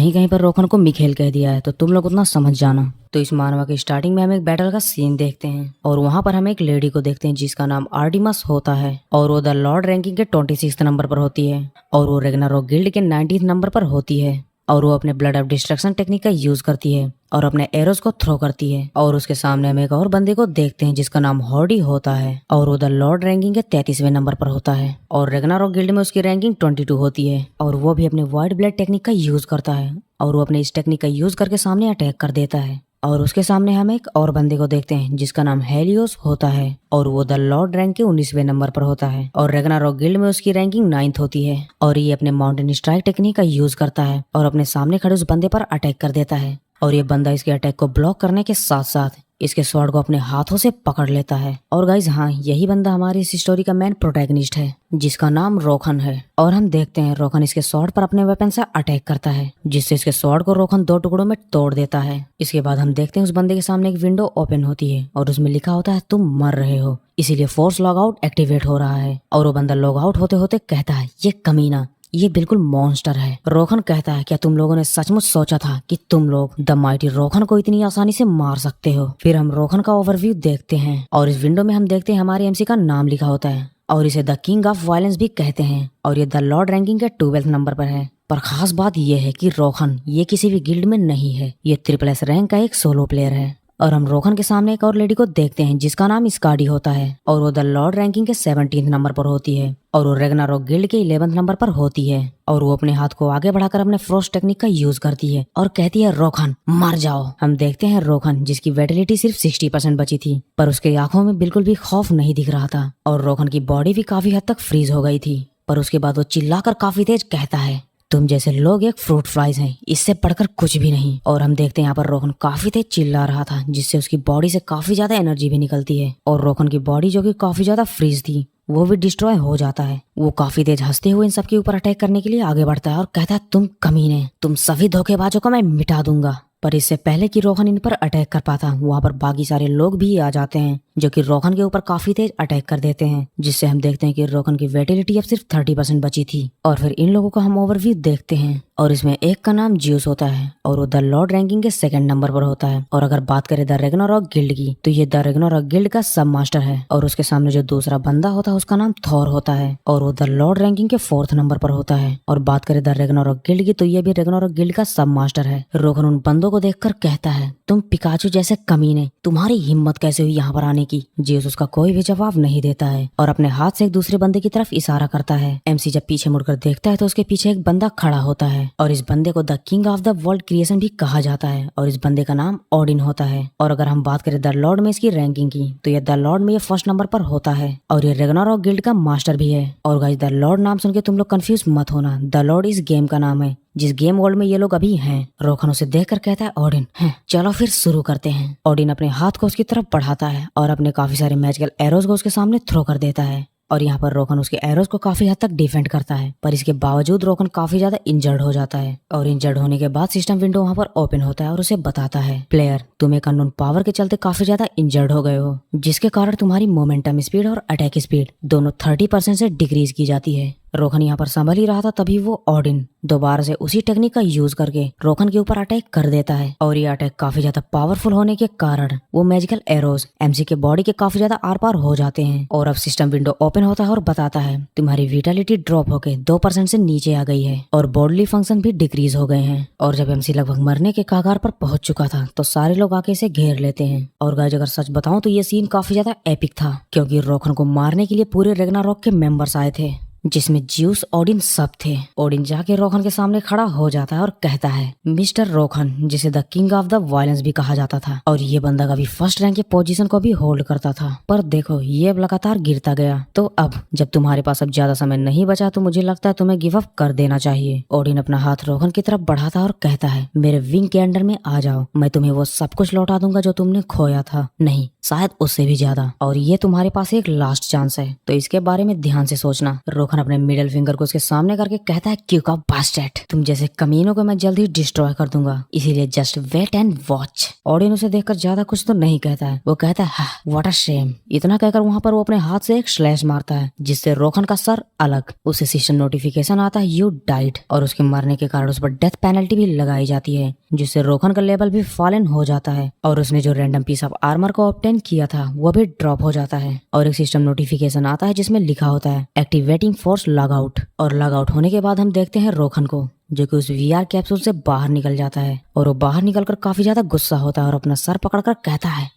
कहीं कहीं पर रोखन को मिखेल कह दिया है, तो तुम लोग उतना समझ जाना। तो इस मानवा के स्टार्टिंग में हम एक बैटल का सीन देखते हैं और वहां पर हम एक लेडी को देखते हैं जिसका नाम आर्टिमस होता है और वो द लॉर्ड रैंकिंग के 26 नंबर पर होती है और वो रेग्नारोक गिल्ड के 19 नंबर पर होती है और वो अपने ब्लड ऑफ डिस्ट्रक्शन टेक्निक का यूज करती है और अपने एरोज को थ्रो करती है। और उसके सामने हम एक और बंदे को देखते हैं जिसका नाम हॉर्डी होता है और वो द लॉर्ड रैंकिंग के 33वें नंबर पर होता है और रेग्नारोक गिल्ड में उसकी रैंकिंग 22 होती है और वो भी अपने वाइट ब्लड टेक्निक का यूज करता है और वो अपने इस टेक्निक का यूज करके सामने अटैक कर देता है। और उसके सामने हम एक और बंदे को देखते हैं जिसका नाम हेलियोस होता है और वो द लॉर्ड रैंक के 19वें नंबर पर होता है और रेग्नारोक गिल्ड में उसकी रैंकिंग 9th होती है और ये अपने माउंटेन स्ट्राइक टेक्निक का यूज करता है और अपने सामने खड़े उस बंदे पर अटैक कर देता है और ये बंदा इसके अटैक को ब्लॉक करने के साथ साथ इसके स्वॉर्ड को अपने हाथों से पकड़ लेता है। और गाइज हाँ, यही बंदा हमारी इस स्टोरी का मेन प्रोटैगनिस्ट है जिसका नाम रोखन है और हम देखते हैं रोखन इसके स्वॉर्ड पर अपने वेपन से अटैक करता है जिससे इसके स्वॉर्ड को रोखन 2 टुकड़ों में तोड़ देता है। इसके बाद हम देखते हैं उस बंदे के सामने एक विंडो ओपन होती है और उसमें लिखा होता है तुम मर रहे हो, इसीलिए फोर्स लॉग आउट एक्टिवेट हो रहा है। और वो बंदा लॉग आउट होते होते कहता है ये कमीना, ये बिल्कुल मॉन्स्टर है। रोखन कहता है क्या तुम लोगों ने सचमुच सोचा था कि तुम लोग द माइटी रोखन को इतनी आसानी से मार सकते हो? फिर हम रोखन का ओवरव्यू देखते हैं और इस विंडो में हम देखते हैं हमारे एमसी का नाम लिखा होता है और इसे द किंग ऑफ वायलेंस भी कहते हैं और ये द लॉर्ड रैंकिंग के 12th नंबर पर है। पर खास बात यह है कि रोखन ये किसी भी गिल्ड में नहीं है, ये SSS रैंक का एक सोलो प्लेयर है। और हम रोखन के सामने एक और लेडी को देखते हैं जिसका नाम स्काडी होता है और वो द लॉर्ड रैंकिंग के 17th नंबर पर होती है और वो रेग्नारोक गिल्ड के 11th नंबर पर होती है और वो अपने हाथ को आगे बढ़ाकर अपने फ्रोस्ट टेक्निक का यूज करती है और कहती है रोखन मर जाओ। हम देखते हैं रोखन जिसकी वेटिलिटी सिर्फ 60% बची थी पर उसके आंखों में बिल्कुल भी खौफ नहीं दिख रहा था और रोखन की बॉडी भी काफी हद तक फ्रीज हो गई थी। पर उसके बाद वो चिल्लाकर काफी तेज कहता है तुम जैसे लोग एक फ्रूट फ्लाइज हैं, इससे बढ़कर कुछ भी नहीं। और हम देखते हैं यहाँ पर रोखन काफी तेज चिल्ला रहा था जिससे उसकी बॉडी से काफी ज्यादा एनर्जी भी निकलती है और रोखन की बॉडी जो कि काफी ज्यादा फ्रीज थी वो भी डिस्ट्रॉय हो जाता है। वो काफी तेज हंसते हुए इन सबके ऊपर अटैक करने के लिए आगे बढ़ता है और कहता है तुम कमीने, तुम सभी धोखेबाजों को मैं मिटा दूंगा। पर इससे पहले कि रोखन इन पर अटैक कर पाता वहाँ पर बाकी सारे लोग भी आ जाते हैं जो कि रोखन के ऊपर काफी तेज अटैक कर देते हैं जिससे हम देखते हैं कि रोखन की वेटिलिटी अब सिर्फ 30% बची थी। और फिर इन लोगों का हम ओवरव्यू देखते हैं और इसमें एक का नाम जियोस होता है और वो द लॉर्ड रैंकिंग के 2nd नंबर पर होता है। और अगर बात करें द रेग्नारोक गिल्ड की तो ये द रेग्नारोक गिल्ड का सब मास्टर है और उसके सामने जो दूसरा बंदा होता है उसका नाम थॉर होता है और वो द लॉर्ड रैंकिंग के 4th नंबर पर होता है। और बात करें द रेग्नारोक गिल्ड की तो ये भी रेग्नारोक गिल्ड का सब मास्टर है। रोखन उन बंदों को देखकर कहता है तुम पिकाचू जैसे कमीने, तुम्हारी हिम्मत कैसे हुई यहाँ पर आने की? जियोस उसका कोई भी जवाब नहीं देता है और अपने हाथ से एक दूसरे बंदे की तरफ इशारा करता है। एमसी जब पीछे मुड़कर देखता है तो उसके पीछे एक बंदा खड़ा होता है और इस बंदे को the king of the world creation भी कहा जाता है और इस बंदे का नाम ओडिन होता है। और अगर हम बात करें द लॉर्ड में इसकी रैंकिंग की तो ये द लॉर्ड में ये 1st नंबर पर होता है और ये रेग्नारोक गिल्ड का मास्टर भी है। और गाइस द लॉर्ड नाम सुन के तुम लोग कंफ्यूज मत होना, द लॉर्ड इस गेम का नाम है जिस गेम वर्ल्ड में ये लोग अभी हैं। रोखन उसे देखकर कहता है ओडिन है, चलो फिर शुरू करते हैं। ओडिन अपने हाथ को उसकी तरफ बढ़ाता है और अपने काफी सारे मैजिकल एरोज को उसके सामने थ्रो कर देता है और यहाँ पर रोखन उसके एरोज को काफी हद तक डिफेंड करता है। पर इसके बावजूद रोखन काफी ज्यादा इंजर्ड हो जाता है और इंजर्ड होने के बाद सिस्टम विंडो वहाँ पर ओपन होता है और उसे बताता है प्लेयर तुम एक अननोन पावर के चलते काफी ज्यादा इंजर्ड हो गए हो जिसके कारण तुम्हारी मोमेंटम स्पीड और अटैक स्पीड दोनों 30% से डिक्रीज की जाती है। रोखन यहाँ पर संभल ही रहा था तभी वो ओडिन दोबारा से उसी टेक्निक का यूज करके रोखन के ऊपर अटैक कर देता है और ये अटैक काफी ज्यादा पावरफुल होने के कारण वो मैजिकल एरोज एमसी के बॉडी के काफी ज्यादा आर पार हो जाते हैं। और अब सिस्टम विंडो ओपन होता है और बताता है तुम्हारी विटालिटी ड्रॉप होके 2% से नीचे आ गई है और बॉडली फंक्शन भी डिक्रीज हो गए हैं। और जब एमसी लगभग मरने के कगार पर पहुंच चुका था तो सारे लोग आके इसे घेर लेते हैं। और गाइस अगर सच बताऊं तो ये सीन काफी ज्यादा एपिक था क्योंकि रोखन को मारने के लिए पूरे रेग्नारोक के मेंबर्स आए थे जिसमें जियोस ओडिन सब थे। ओडिन जाके रोखन के सामने खड़ा हो जाता है और कहता है मिस्टर रोखन, जिसे the king of the violence भी कहा जाता था और ये बंदा कभी 1st रैंक के पोजीशन को भी होल्ड करता था पर देखो ये अब लगातार गिरता गया। तो अब जब तुम्हारे पास अब ज्यादा समय नहीं बचा तो मुझे लगता है तुम्हें गिव अप कर देना चाहिए। ओडिन अपना हाथ रोखन की तरफ बढ़ाता और कहता है मेरे विंग के अंडर में आ जाओ, मैं तुम्हें वो सब कुछ लौटा दूंगा जो तुमने खोया था, नहीं शायद उससे भी ज्यादा, और ये तुम्हारे पास एक लास्ट चांस है तो इसके बारे में ध्यान से सोचना। रोखन रोहन अपने मिडिल फिंगर को उसके सामने करके कहता है क्यों का बास्टर्ड, तुम जैसे कमीनों को मैं जल्द ही डिस्ट्रॉय कर दूंगा, इसीलिए जस्ट वेट एंड वॉच। ऑडियन उसे देखकर ज्यादा कुछ तो नहीं कहता है, वो कहता है व्हाट अ शेम। इतना कहकर वहाँ पर वो अपने हाथ से एक स्लैश मारता है जिससे रोहन का सर अलग। उसे सिस्टम नोटिफिकेशन आता है यू डाइड, और उसके मरने के कारण उस पर डेथ पेनल्टी भी लगाई जाती है जिससे रोहन का लेवल भी फॉलन हो जाता है और उसने जो रैंडम पीस ऑफ आर्मर को ऑब्टेन किया था वो भी ड्रॉप हो जाता है। और एक सिस्टम नोटिफिकेशन आता है जिसमें लिखा होता है एक्टिवेटिंग फोर्स लॉग आउट। और लॉग आउट होने के बाद हम देखते हैं रोहन को जो कि उस वीआर कैप्सूल से बाहर निकल जाता है और वो बाहर निकलकर काफी ज्यादा गुस्सा होता है और अपना सर पकड़कर कहता है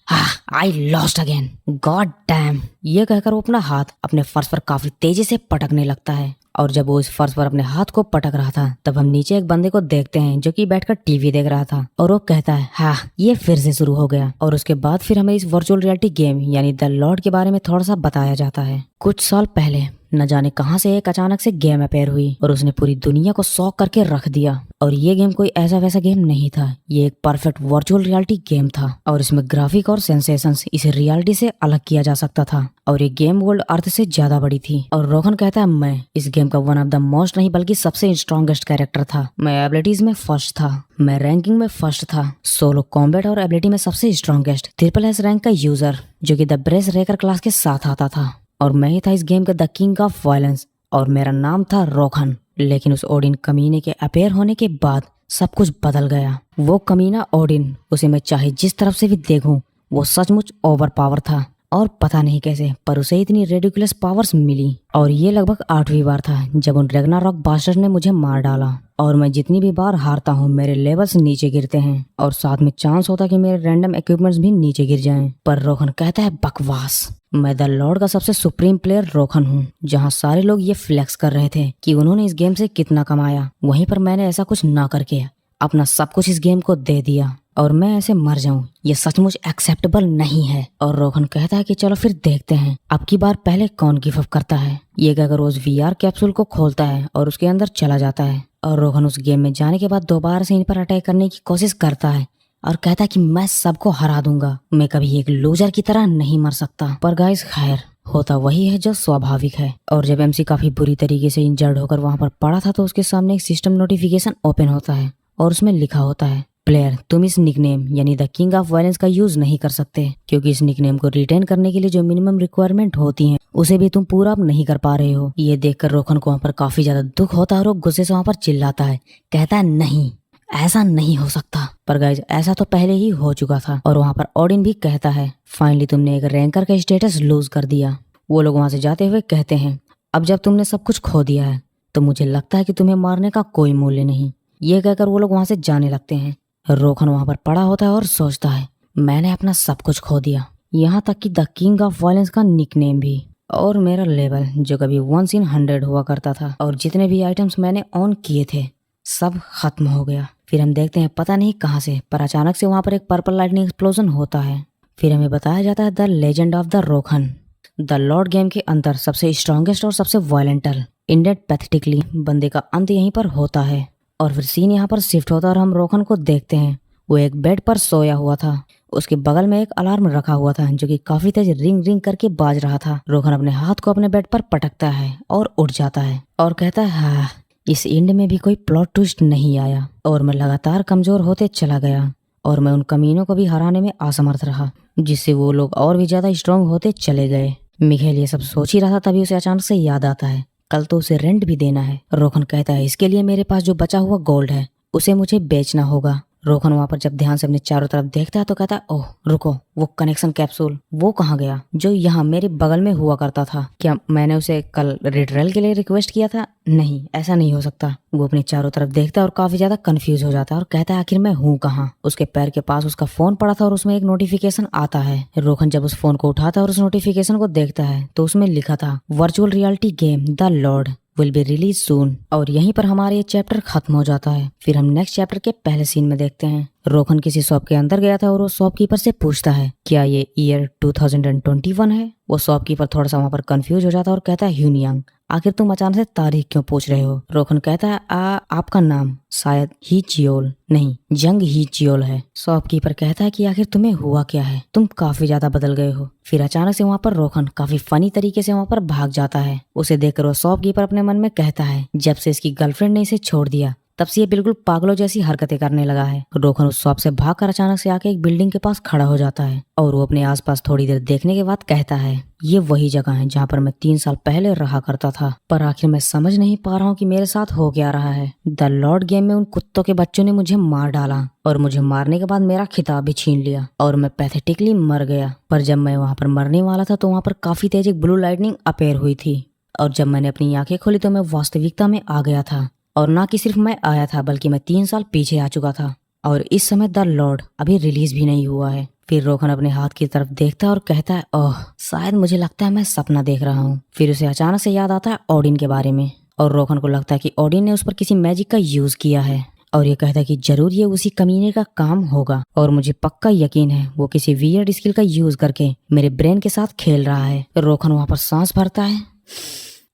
I lost again god damn. ये कहकर वो अपना हाथ अपने फर्श पर काफी तेजी से पटकने लगता है। और जब वो इस फर्श पर अपने हाथ को पटक रहा था तब हम नीचे एक बंदे को देखते हैं जो कि बैठकर टीवी देख रहा था और वो कहता है हाँ ये फिर से शुरू हो गया। और उसके बाद फिर हमें इस वर्चुअल रियलिटी गेम यानी द लॉर्ड के बारे में थोड़ा सा बताया जाता है। कुछ साल पहले न जाने कहां से एक अचानक से गेम अपेयर हुई और उसने पूरी दुनिया को शॉक करके रख दिया। और ये गेम कोई ऐसा वैसा गेम नहीं था, ये एक परफेक्ट वर्चुअल रियलिटी गेम था और इसमें ग्राफिक और सेंसेशंस इसे रियलिटी से अलग किया जा सकता था और ये गेम वर्ल्ड अर्थ से ज्यादा बड़ी थी। और रोहन कहता है मैं इस गेम का वन ऑफ द मोस्ट नहीं बल्कि सबसे स्ट्रॉन्गेस्ट कैरेक्टर था। मैं एबिलिटीज में फर्स्ट था, मैं रैंकिंग में फर्स्ट था, सोलो कॉम्बैट और एबिलिटी में सबसे स्ट्रॉन्गेस्ट ट्रिपल एस रैंक का यूजर जो कि द ब्रेस रेकर क्लास के साथ आता था। और मैं ही था इस गेम का द किंग ऑफ वायलेंस और मेरा नाम था रोहन। लेकिन उस ओडिन कमीने के अपेयर होने के बाद सब कुछ बदल गया। वो कमीना ओडिन, उसे मैं चाहे जिस तरफ से भी देखूं वो सचमुच ओवर पावर था और पता नहीं कैसे पर उसे इतनी रेडिकुलस पावर्स मिली। और ये लगभग 8वीं बार था जब उन रैग्नारॉक बास्टर्ड ने मुझे मार डाला। और मैं जितनी भी बार हारता हूँ मेरे लेवल्स नीचे गिरते हैं और साथ में चांस होता कि मेरे रैंडम इक्विपमेंट्स भी नीचे गिर जाएं। पर रोहन कहता है बकवास, मैं द लॉर्ड का सबसे सुप्रीम प्लेयर रोहन हूँ। जहाँ सारे लोग ये फ्लेक्स कर रहे थे कि उन्होंने इस गेम से कितना कमाया, वहीं पर मैंने ऐसा कुछ ना करके अपना सब कुछ इस गेम को दे दिया और मैं ऐसे मर जाऊं, ये सचमुच एक्सेप्टेबल नहीं है। और रोहन कहता है कि चलो फिर देखते हैं अब की बार पहले कौन गिव अप करता है। ये कहकर रोज वीआर कैप्सूल को खोलता है और उसके अंदर चला जाता है। और रोहन उस गेम में जाने के बाद दोबारा से इन पर अटैक करने की कोशिश करता है और कहता है कि मैं सबको हरा दूंगा, मैं कभी एक लूजर की तरह नहीं मर सकता। पर गाइस खैर होता वही है जो स्वाभाविक है। और जब एमसी काफी बुरी तरीके से इंजर्ड होकर वहां पर पड़ा था तो उसके सामने एक सिस्टम नोटिफिकेशन ओपन होता है और उसमें लिखा होता है प्लेयर तुम इस निकनेम यानी द किंग ऑफ वायलेंस का यूज नहीं कर सकते क्योंकि इस निकनेम को रिटेन करने के लिए जो मिनिमम रिक्वायरमेंट होती है उसे भी तुम पूरा अब नहीं कर पा रहे हो। ये देखकर रोहन को वहाँ पर काफी ज्यादा दुख होता है और वो गुस्से से वहाँ पर चिल्लाता है, कहता है नहीं ऐसा नहीं हो सकता। पर गाइज ऐसा तो पहले ही हो चुका था। और वहाँ पर ऑडिन भी कहता है फाइनली तुमने एक रैंकर का स्टेटस लूज कर दिया। वो लोग वहाँ से जाते हुए कहते हैं अब जब तुमने सब कुछ खो दिया है तो मुझे लगता है कि तुम्हें मारने का कोई मूल्य नहीं। ये कहकर वो लोग वहाँ से जाने लगते हैं। रोहन वहाँ पर पड़ा होता है और सोचता है मैंने अपना सब कुछ खो दिया, यहाँ तक कि द किंग ऑफ वायलेंस का निकनेम भी, और मेरा लेवल जो कभी 1 in 100 हुआ करता था, और जितने भी आइटम्स मैंने ऑन किए थे सब खत्म हो गया। फिर हम देखते हैं पता नहीं कहाँ से पर अचानक से वहाँ पर एक पर्पल लाइटनिंग एक्सप्लोजन होता है। फिर हमें बताया जाता है the legend of the Rohan. The Lord game के अंदर सबसे स्ट्रॉन्गेस्ट और सबसे वायलेंटल इंडेड पैथेटिकली बंदे का अंत यहीं पर होता है। और फिर सीन यहाँ पर शिफ्ट होता है और हम रोहन को देखते हैं वो एक बेड पर सोया हुआ था, उसके बगल में एक अलार्म रखा हुआ था जो कि काफी तेज रिंग रिंग करके बाज रहा था। रोहन अपने हाथ को अपने बेड पर पटकता है और उठ जाता है और कहता है हाँ इस एंड में भी कोई प्लॉट ट्विस्ट नहीं आया। और मैं लगातार कमजोर होते चला गया और मैं उन कमीनों को भी हराने में असमर्थ रहा जिससे वो लोग और भी ज्यादा स्ट्रांग होते चले गए। मिखेल ये सब सोच ही रहा था तभी उसे अचानक से याद आता है कल तो उसे रेंट भी देना है। रोहन कहता है इसके लिए मेरे पास जो बचा हुआ गोल्ड है उसे मुझे बेचना होगा। रोहन वहाँ पर जब ध्यान से अपने चारों तरफ देखता है तो कहता है ओह रुको, वो कनेक्शन कैप्सूल वो कहाँ गया जो यहाँ मेरे बगल में हुआ करता था? क्या मैंने उसे कल रिट्रेल के लिए रिक्वेस्ट किया था? नहीं, ऐसा नहीं हो सकता। वो अपने चारों तरफ देखता है और काफी ज्यादा कंफ्यूज हो जाता है और कहता है आखिर मैं हूँ कहाँ। उसके पैर के पास उसका फोन पड़ा था और उसमें एक नोटिफिकेशन आता है। रोहन जब उस फोन को उठाता है और उस नोटिफिकेशन को देखता है तो उसमें लिखा था virtual reality game the lord will be release soon. और यहीं पर हमारा ये चैप्टर खत्म हो जाता है। फिर हम नेक्स्ट चैप्टर के पहले सीन में देखते हैं रोहन किसी शॉप के अंदर गया था और वो शॉपकीपर से पूछता है क्या ये ईयर 2021 है। वो शॉपकीपर थोड़ा सा वहाँ पर कंफ्यूज हो जाता है और कहता है ह्यूनियांग आखिर तुम अचानक से तारीख क्यों पूछ रहे हो? रोखन कहता है आपका नाम शायद ही चियोल नहीं जंग ही चियोल है। शॉपकीपर कहता है कि आखिर तुम्हें हुआ क्या है, तुम काफी ज्यादा बदल गए हो। फिर अचानक से वहाँ पर रोखन काफी फनी तरीके से वहाँ पर भाग जाता है। उसे देखकर वो शॉपकीपर अपने मन में कहता है जब से इसकी गर्लफ्रेंड ने इसे छोड़ दिया तब से ये बिल्कुल पागलों जैसी हरकतें करने लगा है। रोखन उस शॉप से भागकर अचानक से आके एक बिल्डिंग के पास खड़ा हो जाता है और वो अपने आसपास थोड़ी देर देखने के बाद कहता है ये वही जगह है जहाँ पर मैं 3 साल पहले रहा करता था, पर आखिर मैं समझ नहीं पा रहा हूँ कि मेरे साथ हो क्या रहा है। द लॉर्ड गेम में उन कुत्तों के बच्चों ने मुझे मार डाला और मुझे मारने के बाद मेरा खिताब भी छीन लिया और मैं पैथेटिकली मर गया। पर जब मैं वहाँ पर मरने वाला था तो वहाँ पर काफी तेज एक ब्लू लाइटनिंग अपेयर हुई थी और जब मैंने अपनी आंखें खोली तो मैं वास्तविकता में आ गया था। और ना कि सिर्फ मैं आया था बल्कि मैं 3 साल पीछे आ चुका था और इस समय द लॉर्ड अभी रिलीज भी नहीं हुआ है। फिर रोखन अपने हाथ की तरफ देखता है और कहता है ओह शायद मुझे लगता है मैं सपना देख रहा हूँ। फिर उसे अचानक से याद आता है ओडिन के बारे में और रोखन को लगता है कि ओडिन ने उस पर किसी मैजिक का यूज किया है और ये कहता है कि जरूर ये उसी कमीने का काम होगा और मुझे पक्का यकीन है वो किसी वियर्ड स्किल का यूज करके मेरे ब्रेन के साथ खेल रहा है। रोखन वहां पर सांस भरता है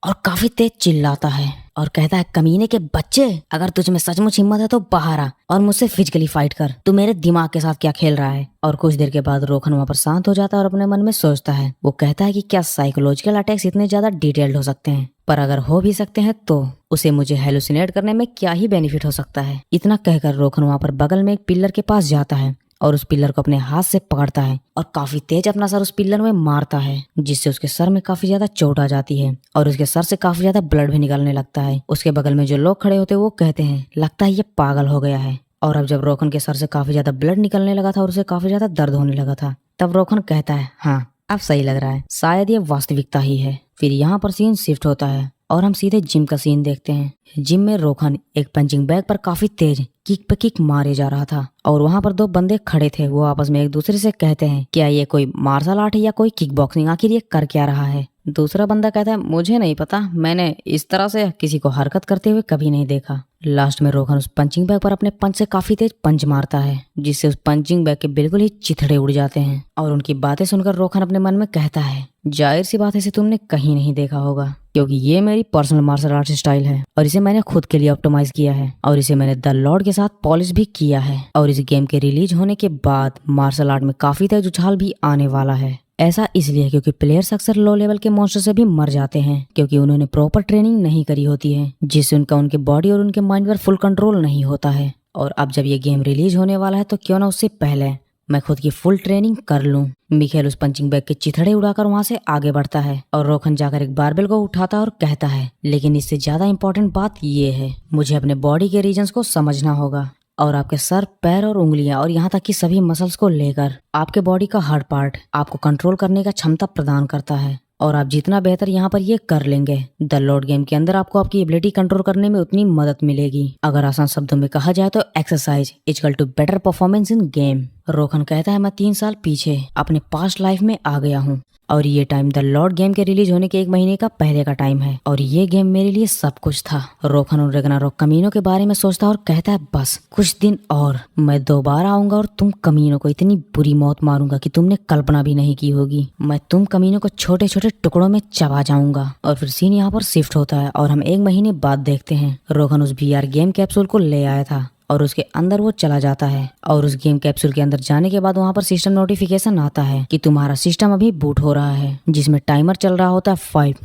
और काफी तेज चिल्लाता है और कहता है कमीने के बच्चे, अगर तुझ में सचमुच हिम्मत है तो बाहर आ और मुझसे फिजिकली फाइट कर, तू मेरे दिमाग के साथ क्या खेल रहा है। और कुछ देर के बाद रोखन वहाँ पर शांत हो जाता है और अपने मन में सोचता है, वो कहता है कि क्या साइकोलॉजिकल अटैक्स इतने ज्यादा डिटेल्ड हो सकते हैं, पर अगर हो भी सकते हैं तो उसे मुझे हेलुसिनेट करने में क्या ही बेनिफिट हो सकता है। इतना कहकर रोखन वहाँ पर बगल में एक पिलर के पास जाता है और उस पिलर को अपने हाथ से पकड़ता है और काफी तेज अपना सर उस पिलर में मारता है जिससे उसके सर में काफी ज्यादा चोट आ जाती है और उसके सर से काफी ज्यादा ब्लड भी निकलने लगता है। उसके बगल में जो लोग खड़े होते हैं वो कहते हैं लगता है ये पागल हो गया है। और अब जब रोखन के सर से काफी ज्यादा ब्लड निकलने लगा था और उसे काफी ज्यादा दर्द होने लगा था तब रोखन कहता है हाँ अब सही लग रहा है, शायद ये वास्तविकता ही है। फिर यहाँ पर सीन शिफ्ट होता है और हम सीधे जिम का सीन देखते हैं। जिम में रोखन एक पंचिंग बैग पर काफी तेज किक पे किक मारे जा रहा था और वहां पर 2 बंदे खड़े थे। वो आपस में एक दूसरे से कहते हैं क्या ये कोई मार्शल आर्ट है या कोई किक बॉक्सिंग, आखिर ये कर क्या रहा है। दूसरा बंदा कहता है मुझे नहीं पता, मैंने इस तरह से किसी को हरकत करते हुए कभी नहीं देखा। लास्ट में रोखन उस पंचिंग बैग पर अपने पंच से काफी तेज पंच मारता है जिससे उस पंचिंग बैग के बिल्कुल ही चिथड़े उड़ जाते हैं। और उनकी बातें सुनकर रोखन अपने मन में कहता है जाहिर सी बात है इसे तुमने कहीं नहीं देखा होगा क्योंकि ये मेरी पर्सनल मार्शल आर्ट स्टाइल है और इसे मैंने खुद के लिए ऑप्टिमाइज किया है और इसे मैंने द लॉर्ड के साथ पॉलिश भी किया है और इस गेम के रिलीज होने के बाद मार्शल आर्ट में काफी तेज उछाल भी आने वाला है। ऐसा इसलिए क्योंकि प्लेयर्स अक्सर लो लेवल के मॉन्स्टर से भी मर जाते हैं क्योंकि उन्होंने प्रॉपर ट्रेनिंग नहीं करी होती है जिससे उनका उनके बॉडी और उनके माइंड पर फुल कंट्रोल नहीं होता है। और अब जब ये गेम रिलीज होने वाला है तो क्यों ना उससे पहले मैं खुद की फुल ट्रेनिंग कर लूं। मिखेल उस पंचिंग बैग के चिथड़े उड़ाकर वहां से आगे बढ़ता है और रोखन जाकर एक बारबेल को उठाता और कहता है लेकिन इससे ज्यादा इंपॉर्टेंट बात ये है मुझे अपने बॉडी के रीजन्स को समझना होगा और आपके सर, पैर और उंगलियां और यहाँ तक कि सभी मसल्स को लेकर आपके बॉडी का हर पार्ट आपको कंट्रोल करने का क्षमता प्रदान करता है और आप जितना बेहतर यहाँ पर ये कर लेंगे द लॉर्ड गेम के अंदर आपको आपकी एबिलिटी कंट्रोल करने में उतनी मदद मिलेगी। अगर आसान शब्दों में कहा जाए तो exercise equal to better performance in game. Rokhan कहता है मैं 3 साल पीछे अपने पास्ट लाइफ में आ गया हूँ और ये टाइम द लॉर्ड गेम के रिलीज होने के 1 महीने का पहले का टाइम है और ये गेम मेरे लिए सब कुछ था। रोखन और रैग्नारोक कमीनों के बारे में सोचता और कहता है बस कुछ दिन और मैं दोबारा आऊंगा और तुम कमीनों को इतनी बुरी मौत मारूंगा कि तुमने कल्पना भी नहीं की होगी। मैं तुम कमीनों को छोटे छोटे टुकड़ों में चबा जाऊंगा। और फिर सीन यहाँ पर शिफ्ट होता है और हम 1 महीने बाद देखते हैं रोखन उस VR गेम कैप्सूल को ले आया था और उसके अंदर वो चला जाता है और उस गेम कैप्सूल के अंदर जाने के बाद वहाँ पर सिस्टम नोटिफिकेशन आता है कि तुम्हारा सिस्टम अभी बूट हो रहा है जिसमें टाइमर चल रहा होता है 5,